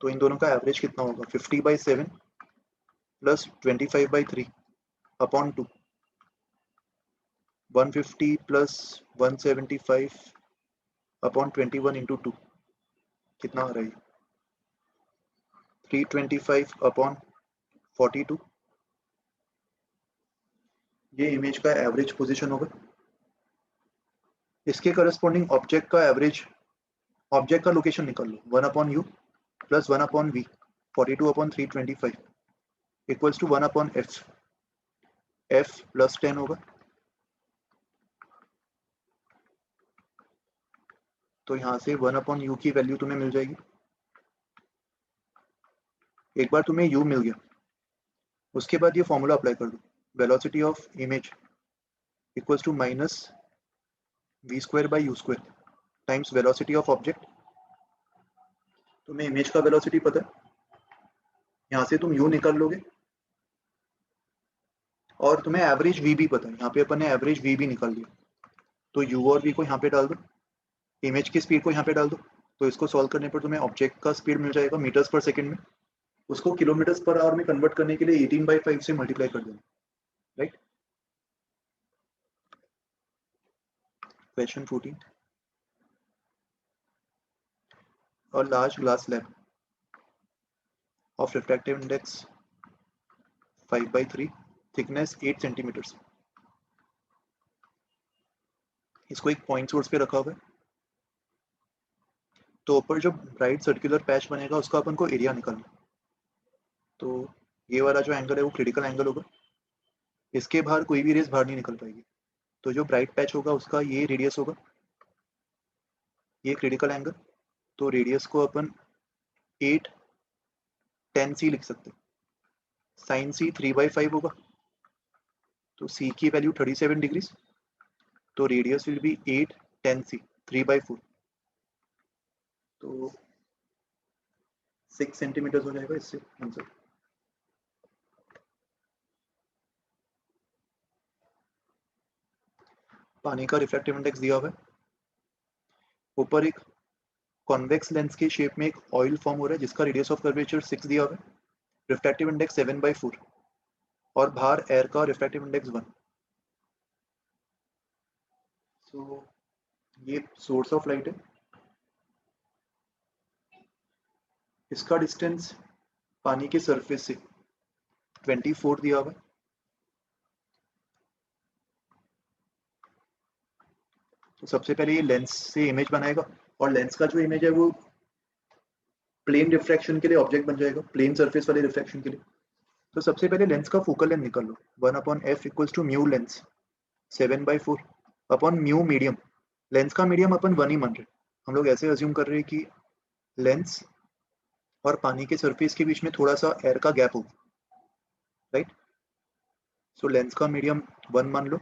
तो इन दोनों का एवरेज कितना होगा 50/7 plus 25/3 upon 2, 150 plus 175 upon 21 into 2, कितना आ रहा है 325 अपॉन 42, ये इमेज का एवरेज पोजीशन होगा। इसके करस्पॉन्डिंग ऑब्जेक्ट का एवरेज, ऑब्जेक्ट का लोकेशन निकाल लो 1 upon you plus 1 upon V 42 upon 325 equals to 1 upon F, F plus 10 होगा, तो यहाँ से 1 अपॉन यू की वैल्यू तुम्हें मिल जाएगी। एक बार तुम्हें u मिल गया, उसके बाद ये फॉर्मूला अप्लाई कर दो, velocity of image equals to minus v² by u² times velocity of object. तुम्हें इमेज का वेलोसिटी पता है, यहाँ से तुम u निकाल लोगे, और तुम्हें एवरेज v भी पता है, यहाँ पे अपन ने एवरेज v भी निकाल लिया, तो u और v को यहाँ पे डाल दो, इमेज की स्पीड को यहाँ पे डाल दो, तो इसको सॉल्व करने पर तुम्हें ऑब्जेक्ट का स्पीड मिल जाएगा मीटर्स पर सेकेंड में, उसको किलोमीटर्स पर आवर में कन्वर्ट करने के लिए 18/5 से मल्टीप्लाई कर देना, right. Question 14, a large glass slab of refractive index 5/3, thickness 8 centimetres, इसको एक पॉइंट सोर्स पे रखा हुआ है, तो ऊपर जो ब्राइट सर्कुलर पैच बनेगा उसका अपन को एरिया निकालना, तो ये वाला जो एंगल है वो क्रिटिकल एंगल होगा, इसके बाहर कोई भी रेस बाहर नहीं निकल पाएगी, तो जो ब्राइट पैच होगा उसका ये रेडियस होगा, ये क्रिटिकल एंगल, तो रेडियस को अपन 8 10 सी लिख सकते हैं, साइन सी 3/5 होगा, तो सी की वैल्यू 37 डिग्रीज, तो रेडियस विल बी 8 10 सी 3/4, तो 6 सेंटीमीटर हो जाएगा इससे आंसर। पानी का रिफ्रैक्टिव इंडेक्स दिया हुआ है, ऊपर एक कॉन्वेक्स लेंस के शेप में एक ऑयल फॉर्म हो रहा है जिसका रेडियस ऑफ कर्वेचर 6 दिया हुआ है, रिफ्रैक्टिव इंडेक्स 7/4, और बाहर एयर का रिफ्रैक्टिव इंडेक्स 1, सो ये सोर्स ऑफ लाइट है, इसका डिस्टेंस पानी के सरफेस से 24 दिया हुआ है। तो सबसे पहले ये लेंस से इमेज बनाएगा और लेंस का जो इमेज है वो प्लेन रिफ्रैक्शन के लिए ऑब्जेक्ट बन जाएगा, प्लेन सरफेस वाले रिफ्रैक्शन के लिए। तो सबसे पहले लेंस का फोकल लेंथ निकाल लो, 1/f equals to mu lens 7/4 upon mu medium. Lens का मीडियम अपन 1 ही मान रहे, हम लोग ऐसे अज्यूम कर रहे हैं कि लेंस और पानी के सरफेस के बीच में थोड़ा सा एयर का गैप होगा, राइट। सो लेंस का मीडियम 1 मान लो,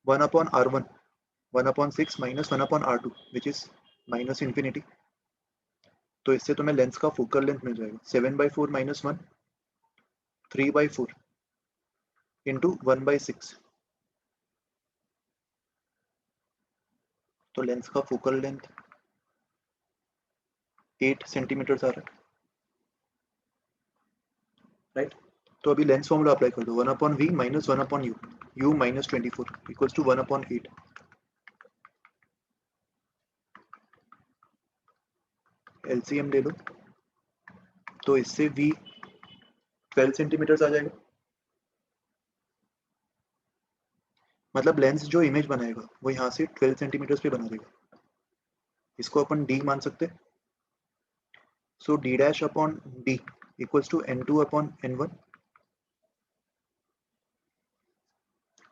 1/r1 1/6 minus 1/r2 which is minus infinity. तो इससे तुम्हें लेंस का फोकल लेंथ मिल जाएगा 7/4 माइनस 1 3/4 इंटू 1/6। तो लेंस का फोकल लेंथ 8 सेंटीमीटर आ रहा है, राइट। तो अभी लेंस फॉर्मूला अप्लाई कर दो, 1/v minus 1/u, u minus 24 equals to 1/8। LCM ले लो, तो इससे v 12 सेंटीमीटर आ जाएगा। मतलब लेंस जो इमेज बनाएगा वो यहाँ से 12 सेंटीमीटर पे बना देगा, इसको अपन d मान सकते। So d dash upon d equals to n2 upon n1।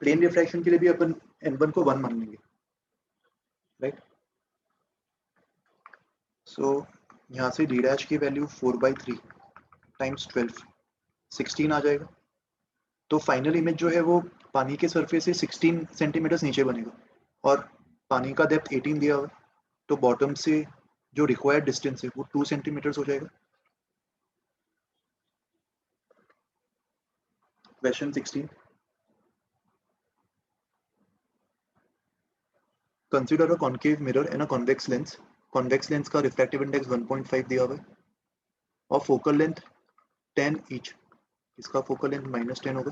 Plane refraction के लिए भी अपन n1 को 1 मान लेंगे, राइट। सो यहाँ से d डैश की वैल्यू 4/3 टाइम्स 12 16 आ जाएगा। तो फाइनल इमेज जो है वो पानी के सरफेस से 16 सेंटीमीटर नीचे बनेगा और पानी का डेप्थ 18 दिया हुआ है, तो बॉटम से जो रिक्वायर्ड डिस्टेंस है वो 2 सेंटीमीटर हो जाएगा। Question 16, consider a concave mirror and a convex lens. Convex lens का रिफ्रैक्टिव इंडेक्स 1.5 दिया हुआ है और फोकल लेंथ 10 ईच, इसका फोकल लेंथ -10 होगा।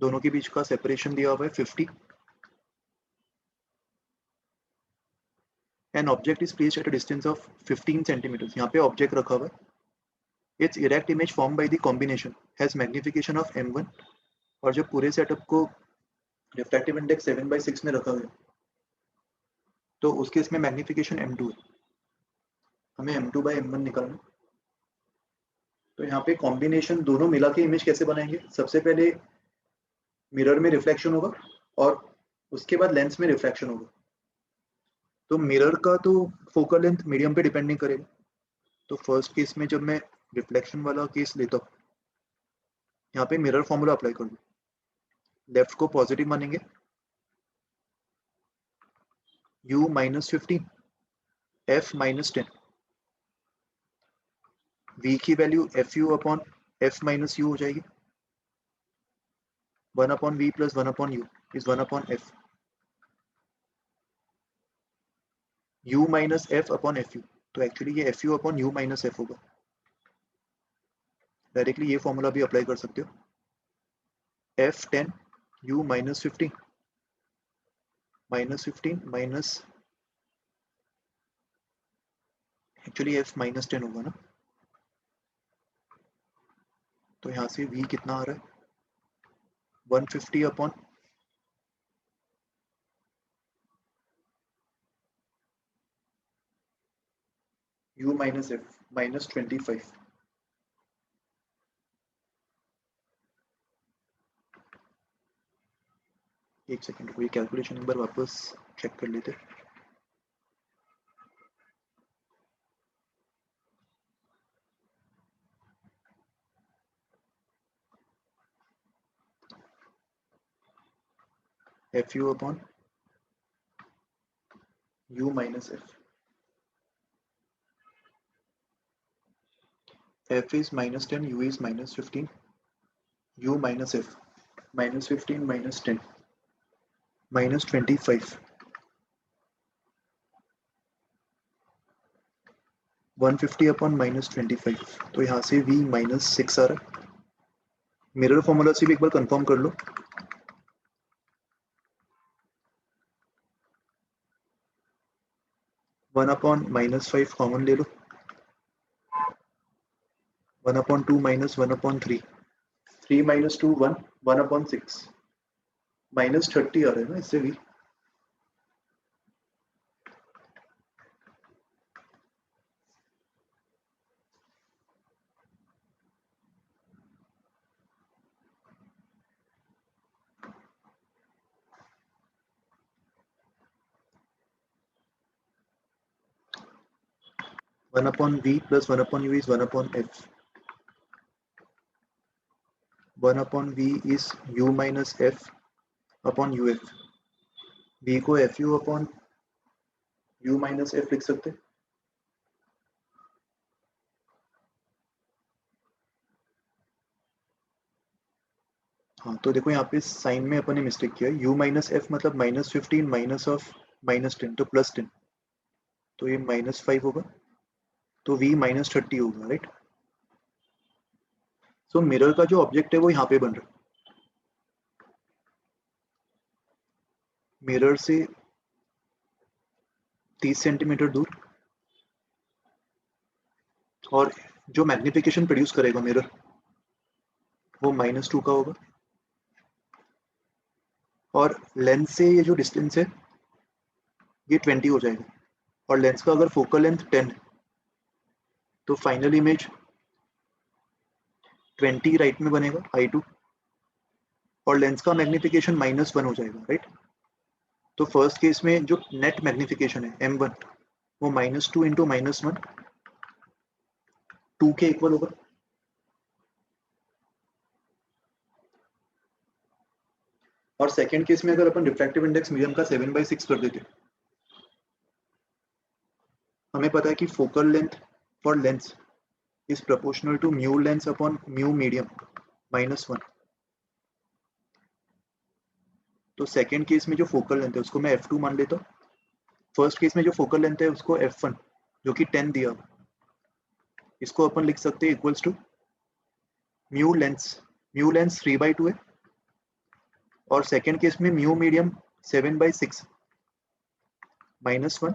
दोनों के बीच का सेपरेशन दिया हुआ है 50। An object is placed at a distance of 15 centimetre. यहाँ पे ऑब्जेक्ट रखा हुआ है। It's erect image form by the combination has magnification of m1। और जब पूरे सेटअप को रिफ्रैक्टिव इंडेक्स 7/6 में रखा गया तो उसके इसमें मैग्निफिकेशन m2 है, हमें m2/m1 निकालना। तो यहाँ पे कॉम्बिनेशन दोनों मिला के इमेज कैसे बनाएंगे, सबसे पहले मिरर में रिफ्लेक्शन होगा और उसके बाद लेंस में रिफ्रैक्शन होगा। तो मिरर का तो फोकल लेंथ मीडियम पे डिपेंड नहीं करेगा। तो फर्स्ट केस में जब मैं रिफ्लेक्शन वाला केस लेता हूँ, यहाँ पे मिरर फॉर्मूला अप्लाई कर दूँ, लेफ्ट को पॉजिटिव मानेंगे, u minus 15 f minus 10, v की value fu upon f minus u हो जाएगी, 1/v plus 1/u is 1/f, u minus f upon fu। तो एक्चुअली ये fu upon u minus f होगा। डायरेक्टली ये फॉर्मूला भी अप्लाई कर सकते हो, f10 u minus 15 minus actually f minus 10 होगा ना। तो यहाँ से v कितना आ रहा है 150 upon u minus f minus 25। एक सेकेंड रुको, ये कैलकुलेशन एक बार वापस चेक कर लेते। fu upon u minus f is minus 10, u is minus 15, u minus f minus 15 minus 10 minus 25, 150 upon minus 25। तो यहाँ से v माइनस 6 आ रहा है। मिरर फॉर्मूला से भी एक बार कंफर्म कर लो, 1/-5 कॉमन ले लो, 1/2 माइनस 1/3, 3 - 2 1, 1/6, -30 आ रहा है ना इससे भी। One upon v plus 1/u is 1/f. 1/v is u minus f upon uf. v को fu upon u minus f लिख सकते हैं। हाँ तो देखो यहाँ पे साइन में अपन ने मिस्टेक किया है, u माइनस एफ मतलब -15 माइनस ऑफ -10 तो +10, तो ये -5 होगा, तो v -30 होगा, राइट। सो मिरर का जो ऑब्जेक्ट है वो यहाँ पे बन रहा है, मिरर से 30 सेंटीमीटर दूर, और जो मैग्निफिकेशन प्रोड्यूस करेगा मिरर वो -2 का होगा, और लेंस से ये जो डिस्टेंस है ये 20 हो जाएगा, और लेंस का अगर फोकल लेंथ 10 है तो फाइनल इमेज 20 राइट में बनेगा I2, और लेंस का मैग्निफिकेशन -1 हो जाएगा, राइट। तो फर्स्ट केस में जो नेट मैग्निफिकेशन है M1 वो -2 इंटू -1 2 के इक्वल होगा, और सेकेंड केस में अगर अपन रिफ्रैक्टिव इंडेक्स मीडियम का 7/6 कर देते, हमें पता है कि focal length for lens is proportional to mu lens upon mu medium -1। तो सेकेंड केस में जो फोकल लेंथ है उसको मैं f2 मान लेता हूँ, फर्स्ट केस में जो फोकल लेंथ है उसको f1 जो कि 10 दिया, इसको अपन लिख सकते हैं इक्वल्स टू म्यू लेंस 3/2 है, और सेकेंड केस में म्यू मीडियम 7/6 -1,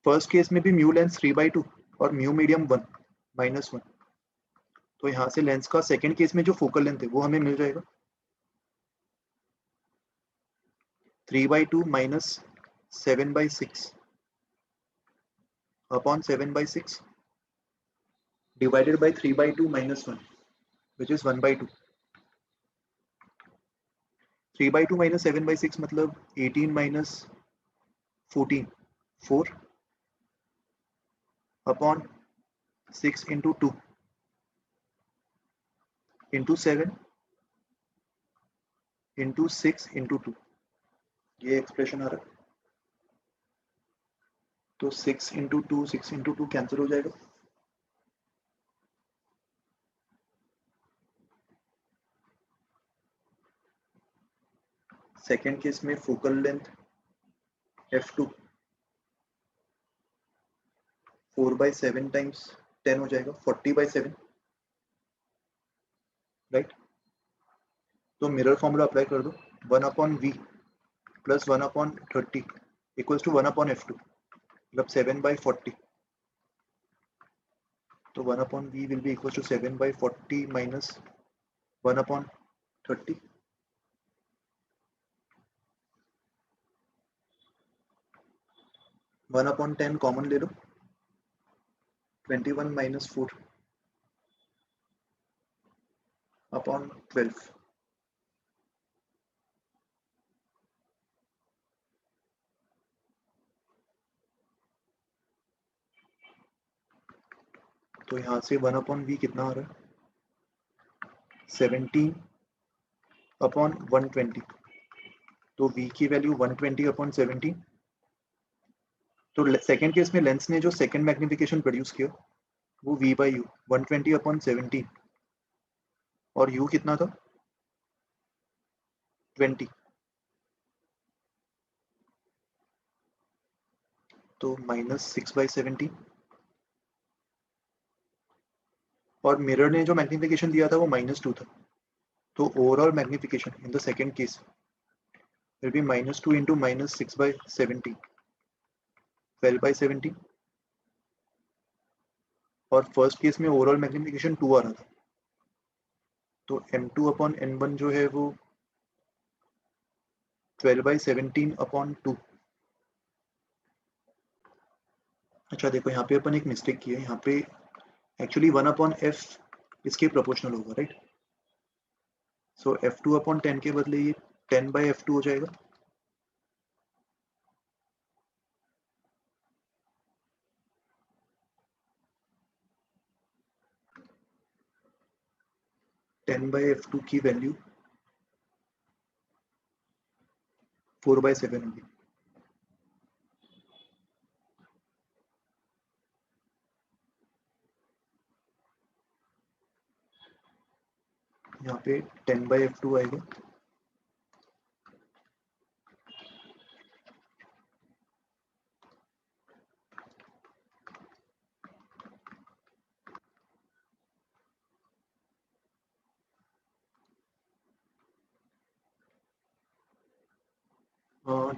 फर्स्ट केस में भी म्यू लेंस 3/2 और म्यू मीडियम 1 -1, तो यहाँ से लेंस का सेकेंड केस में जो फोकल लेंथ है वो हमें मिल जाएगा 3/2 minus 7/6 upon 7/6 divided by 3/2 minus 1 which is 1/2. 3/2 minus 7/6 मतलब 18 minus 14 4 upon 6 into 2 into 7 into 6 into 2, ये एक्सप्रेशन आ रहा है, तो 6 into 2 6 into 2 कैंसिल हो जाएगा, सेकेंड केस में फोकल लेंथ f2 4/7 टाइम्स 10 हो जाएगा 40/7, राइट। तो मिरर फॉर्मूला अप्लाई कर दो, 1/v plus 1/30 equals to 1/f2 मतलब 7/40, तो 1/v will be equals to 7/40 minus 1/30, one upon 10 common ले लो, 21 minus 4 अपॉन 12, तो यहाँ से 1/v कितना आ रहा है 17/120, तो v की वैल्यू 120/17, तो सेकेंड केस में लेंस ने जो सेकेंड मैग्निफिकेशन प्रोड्यूस किया वो v/u 120/17, और u कितना था 20, तो -6/17, और मिरर ने जो मैग्निफिकेशन दिया था वो -2 था, तो overall magnification in the second case will be -2 into -6/17, 12/17 और फर्स्ट केस में ओवरऑल मैग्निफिकेशन 2 आ रहा था, तो M2/N1 जो है वो 12/17/2। अच्छा देखो यहाँ पे अपन एक मिस्टेक की है, यहाँ पे एक्चुअली 1/f इसके प्रोपोर्शनल होगा, राइट। सो F2/10 के बदले ये 10/f2 हो जाएगा। टेन बाई F2 की वैल्यू 4/7 होगी। यहाँ पे 10/f2 आएगा।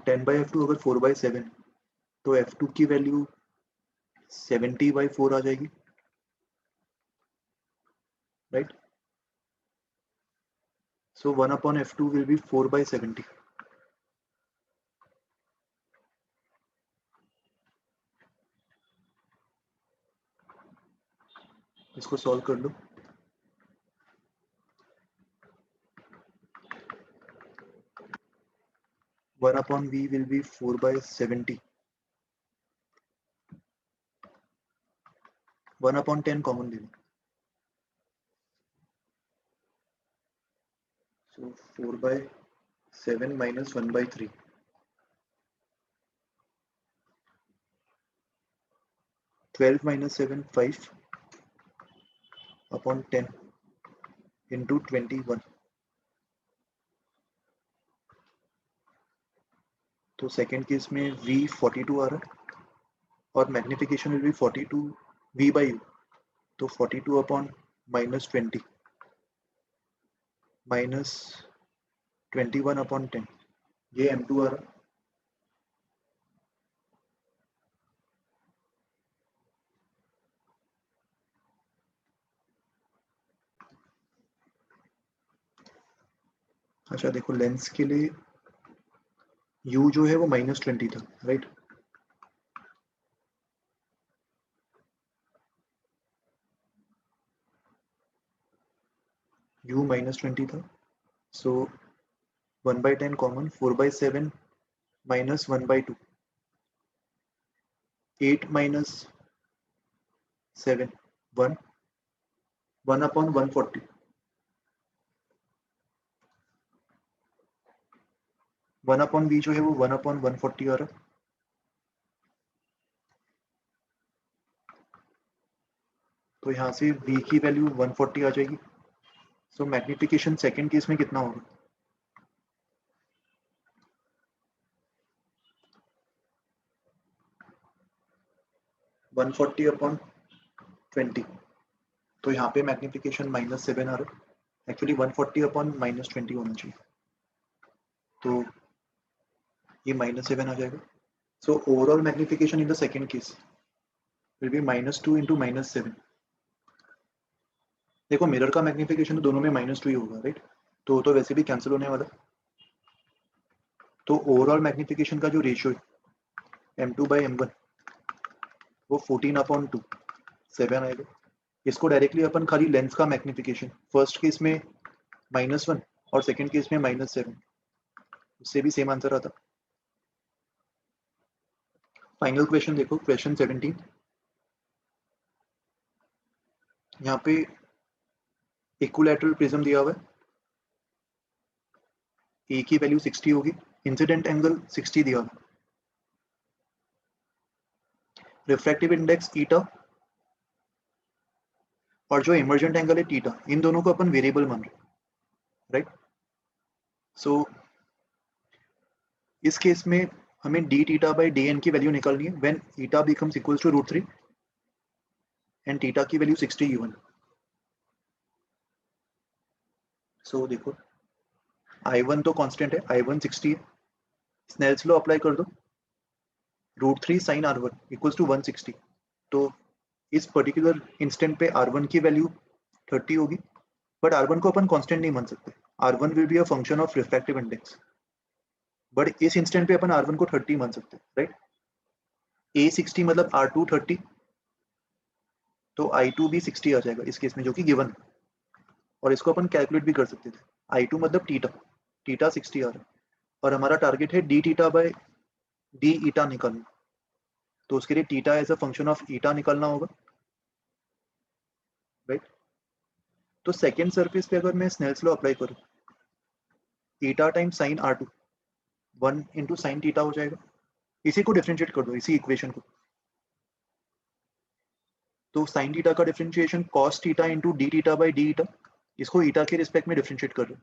टेन बाई F2 अगर 4/7 तो F2 की वैल्यू 70/4 आ जाएगी, right. So 1/F2 will be 4/70। इसको सॉल्व कर लो। 1/V will be 4/70। 1/10 कॉमन ले लो, सो 4/7 माइनस 1/3। 12 minus 7 5/10 into 21। तो सेकेंड केस में V 42 आ रहा है और मैग्निफिकेशन विल बी 42 V/U, तो 42/-20 माइनस 21/10, ये M2 आ रहा है। अच्छा देखो लेंस के लिए U जो है वो -20 था, राइट। U -20 था, सो 1/10 कॉमन, 4/7 माइनस 1/2, 8 माइनस 7 1 1/140। 1/V जो है वो 1/140 आ रहा है। तो यहाँ से V की वैल्यू 140 आ जाएगी। सो मैग्निफिकेशन सेकेंड केस में कितना होगा? 140/20। तो यहाँ पे मैग्निफिकेशन -7 आ रहा है, एक्चुअली 140/-20 होना चाहिए, तो ये -7 आ जाएगा। So overall magnification in the second case will be -2 into -7। देखो मिरर का मैग्निफिकेशन तो दोनों में -2 ही होगा, राइट, तो वैसे भी कैंसिल होने वाला। तो ओवरऑल मैग्निफिकेशन का जो रेशियो है M2/M1 वो 14/2 7 आएगा। इसको डायरेक्टली अपन खाली लेंस का मैग्निफिकेशन फर्स्ट केस में -1 और सेकेंड केस में -7, उससे भी सेम आंसर आता। फाइनल क्वेश्चन देखो, क्वेश्चन 17। यहाँ पे इक्विलैटरल प्रिज्म दिया हुआ है, ए की वैल्यू 60 होगी, इंसिडेंट एंगल 60 दिया हुआ है, रिफ्रैक्टिव इंडेक्स ईटा और जो इमर्जेंट एंगल है थीटा, इन दोनों को अपन वेरिएबल मान रहे हैं, राइट। सो इस केस में हमें D theta by D N की वैल्यू निकालनी है when eta becomes equals to √3 and theta की वैल्यू 60 गिवन। सो देखो I1 तो कांस्टेंट है, I1 60 है, स्नेल्स लॉ अप्लाई कर दो, √3 sin R1 इक्वल्स टू 160। तो इस पर्टिकुलर इंस्टेंट पे R1 की वैल्यू 30 होगी, बट R1 को अपन कांस्टेंट नहीं मान सकते। R1 will be a function of refractive index, but इस इंस्टेंट पे अपन R1 को 30 मान सकते हैं, राइट। A60 मतलब R2 30, तो I2 भी 60 आ जाएगा इस केस में, जो कि गिवन है, और इसको अपन कैलकुलेट भी कर सकते थे। I2 मतलब थीटा 60 आ रहा है, और हमारा टारगेट है D theta by D eta निकालना। तो उसके लिए theta as a function of eta निकालना होगा, राइट। तो सेकेंड सरफेस पे अगर मैं स्नेल्स लॉ अप्लाई करूं, eta time sine R2 1 into sine theta हो जाएगा। इसी को डिफरेंशिएट कर दो, इसी इक्वेशन को। तो साइन थीटा का differentiation cos theta into d theta by D eta, इसको ईटा के रिस्पेक्ट में डिफरेंशिएट कर दो,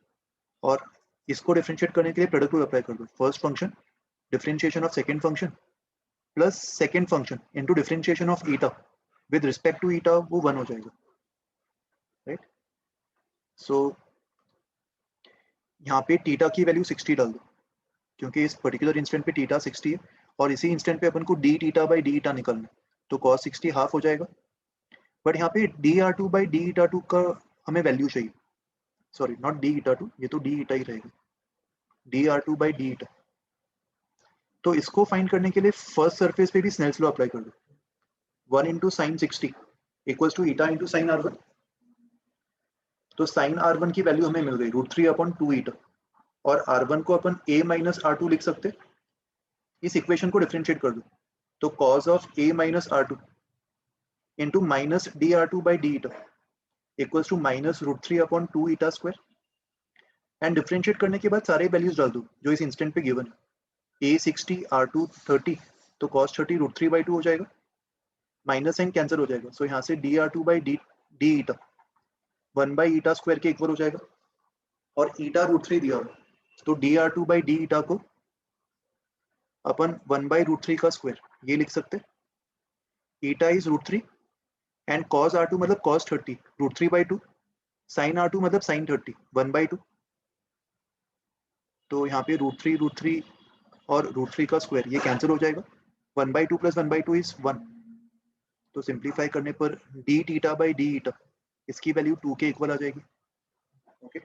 और इसको डिफरेंशिएट करने के लिए प्रोडक्ट रूल अप्लाई कर दो। First function differentiation of second function plus second function into differentiation of eta with respect to eta, वो 1 हो जाएगा, राइट। सो यहाँ पे थीटा की वैल्यू 60 डाल दो, क्योंकि इस पर्टिकुलर इंस्टेंट पे थीटा 60 है, और इसी इंस्टेंट पे अपन को D theta by D eta निकालना है, तो cos 60 हाफ हो जाएगा। बट यहाँ पे d are two by D eta two का हमें वैल्यू चाहिए, sorry not d eta two, ये तो डी ईटा ही रहेगा, d are two by D eta. तो इसको फाइंड करने के लिए फर्स्ट सरफेस पे भी स्नेल्स लॉ अप्लाई कर दो। 1 into sine 60 equals to eta into sine R1। तो साइन R1 की वैल्यू हमें मिल गई √3/2 ईटा, और R1 को अपन a माइनस R2 लिख सकते। इस इक्वेशन को डिफरेंशिएट कर दो, तो cos of a minus R2 into minus D are two by D eta equals to minus √3/2 eta square. And differentiate करने के बाद सारे वैल्यूज डाल दो जो इस इंस्टेंट पे गिवन है। A60 R2 30, तो cos 30 √3/2 हो जाएगा, माइनस साइन कैंसिल हो जाएगा, सो यहाँ से d are two by D eta 1 by eta square के इक्वल हो जाएगा, और ईटा √3 दिया हुआ, तो d are two by D eta को अपन 1 बाई √3 का स्क्वायर ये लिख सकते। Eta is √3 and cos R2 मतलब cos 30 √3/2, sin R2 मतलब sin 30 1/2। तो यहाँ पे √3 और √3 का स्क्वायर ये कैंसिल हो जाएगा, 1/2 प्लस 1/2 इज 1। तो सिंप्लीफाई करने पर डी थीटा बाई डी ईटा, इसकी वैल्यू 2 के इक्वल आ जाएगी, ओके।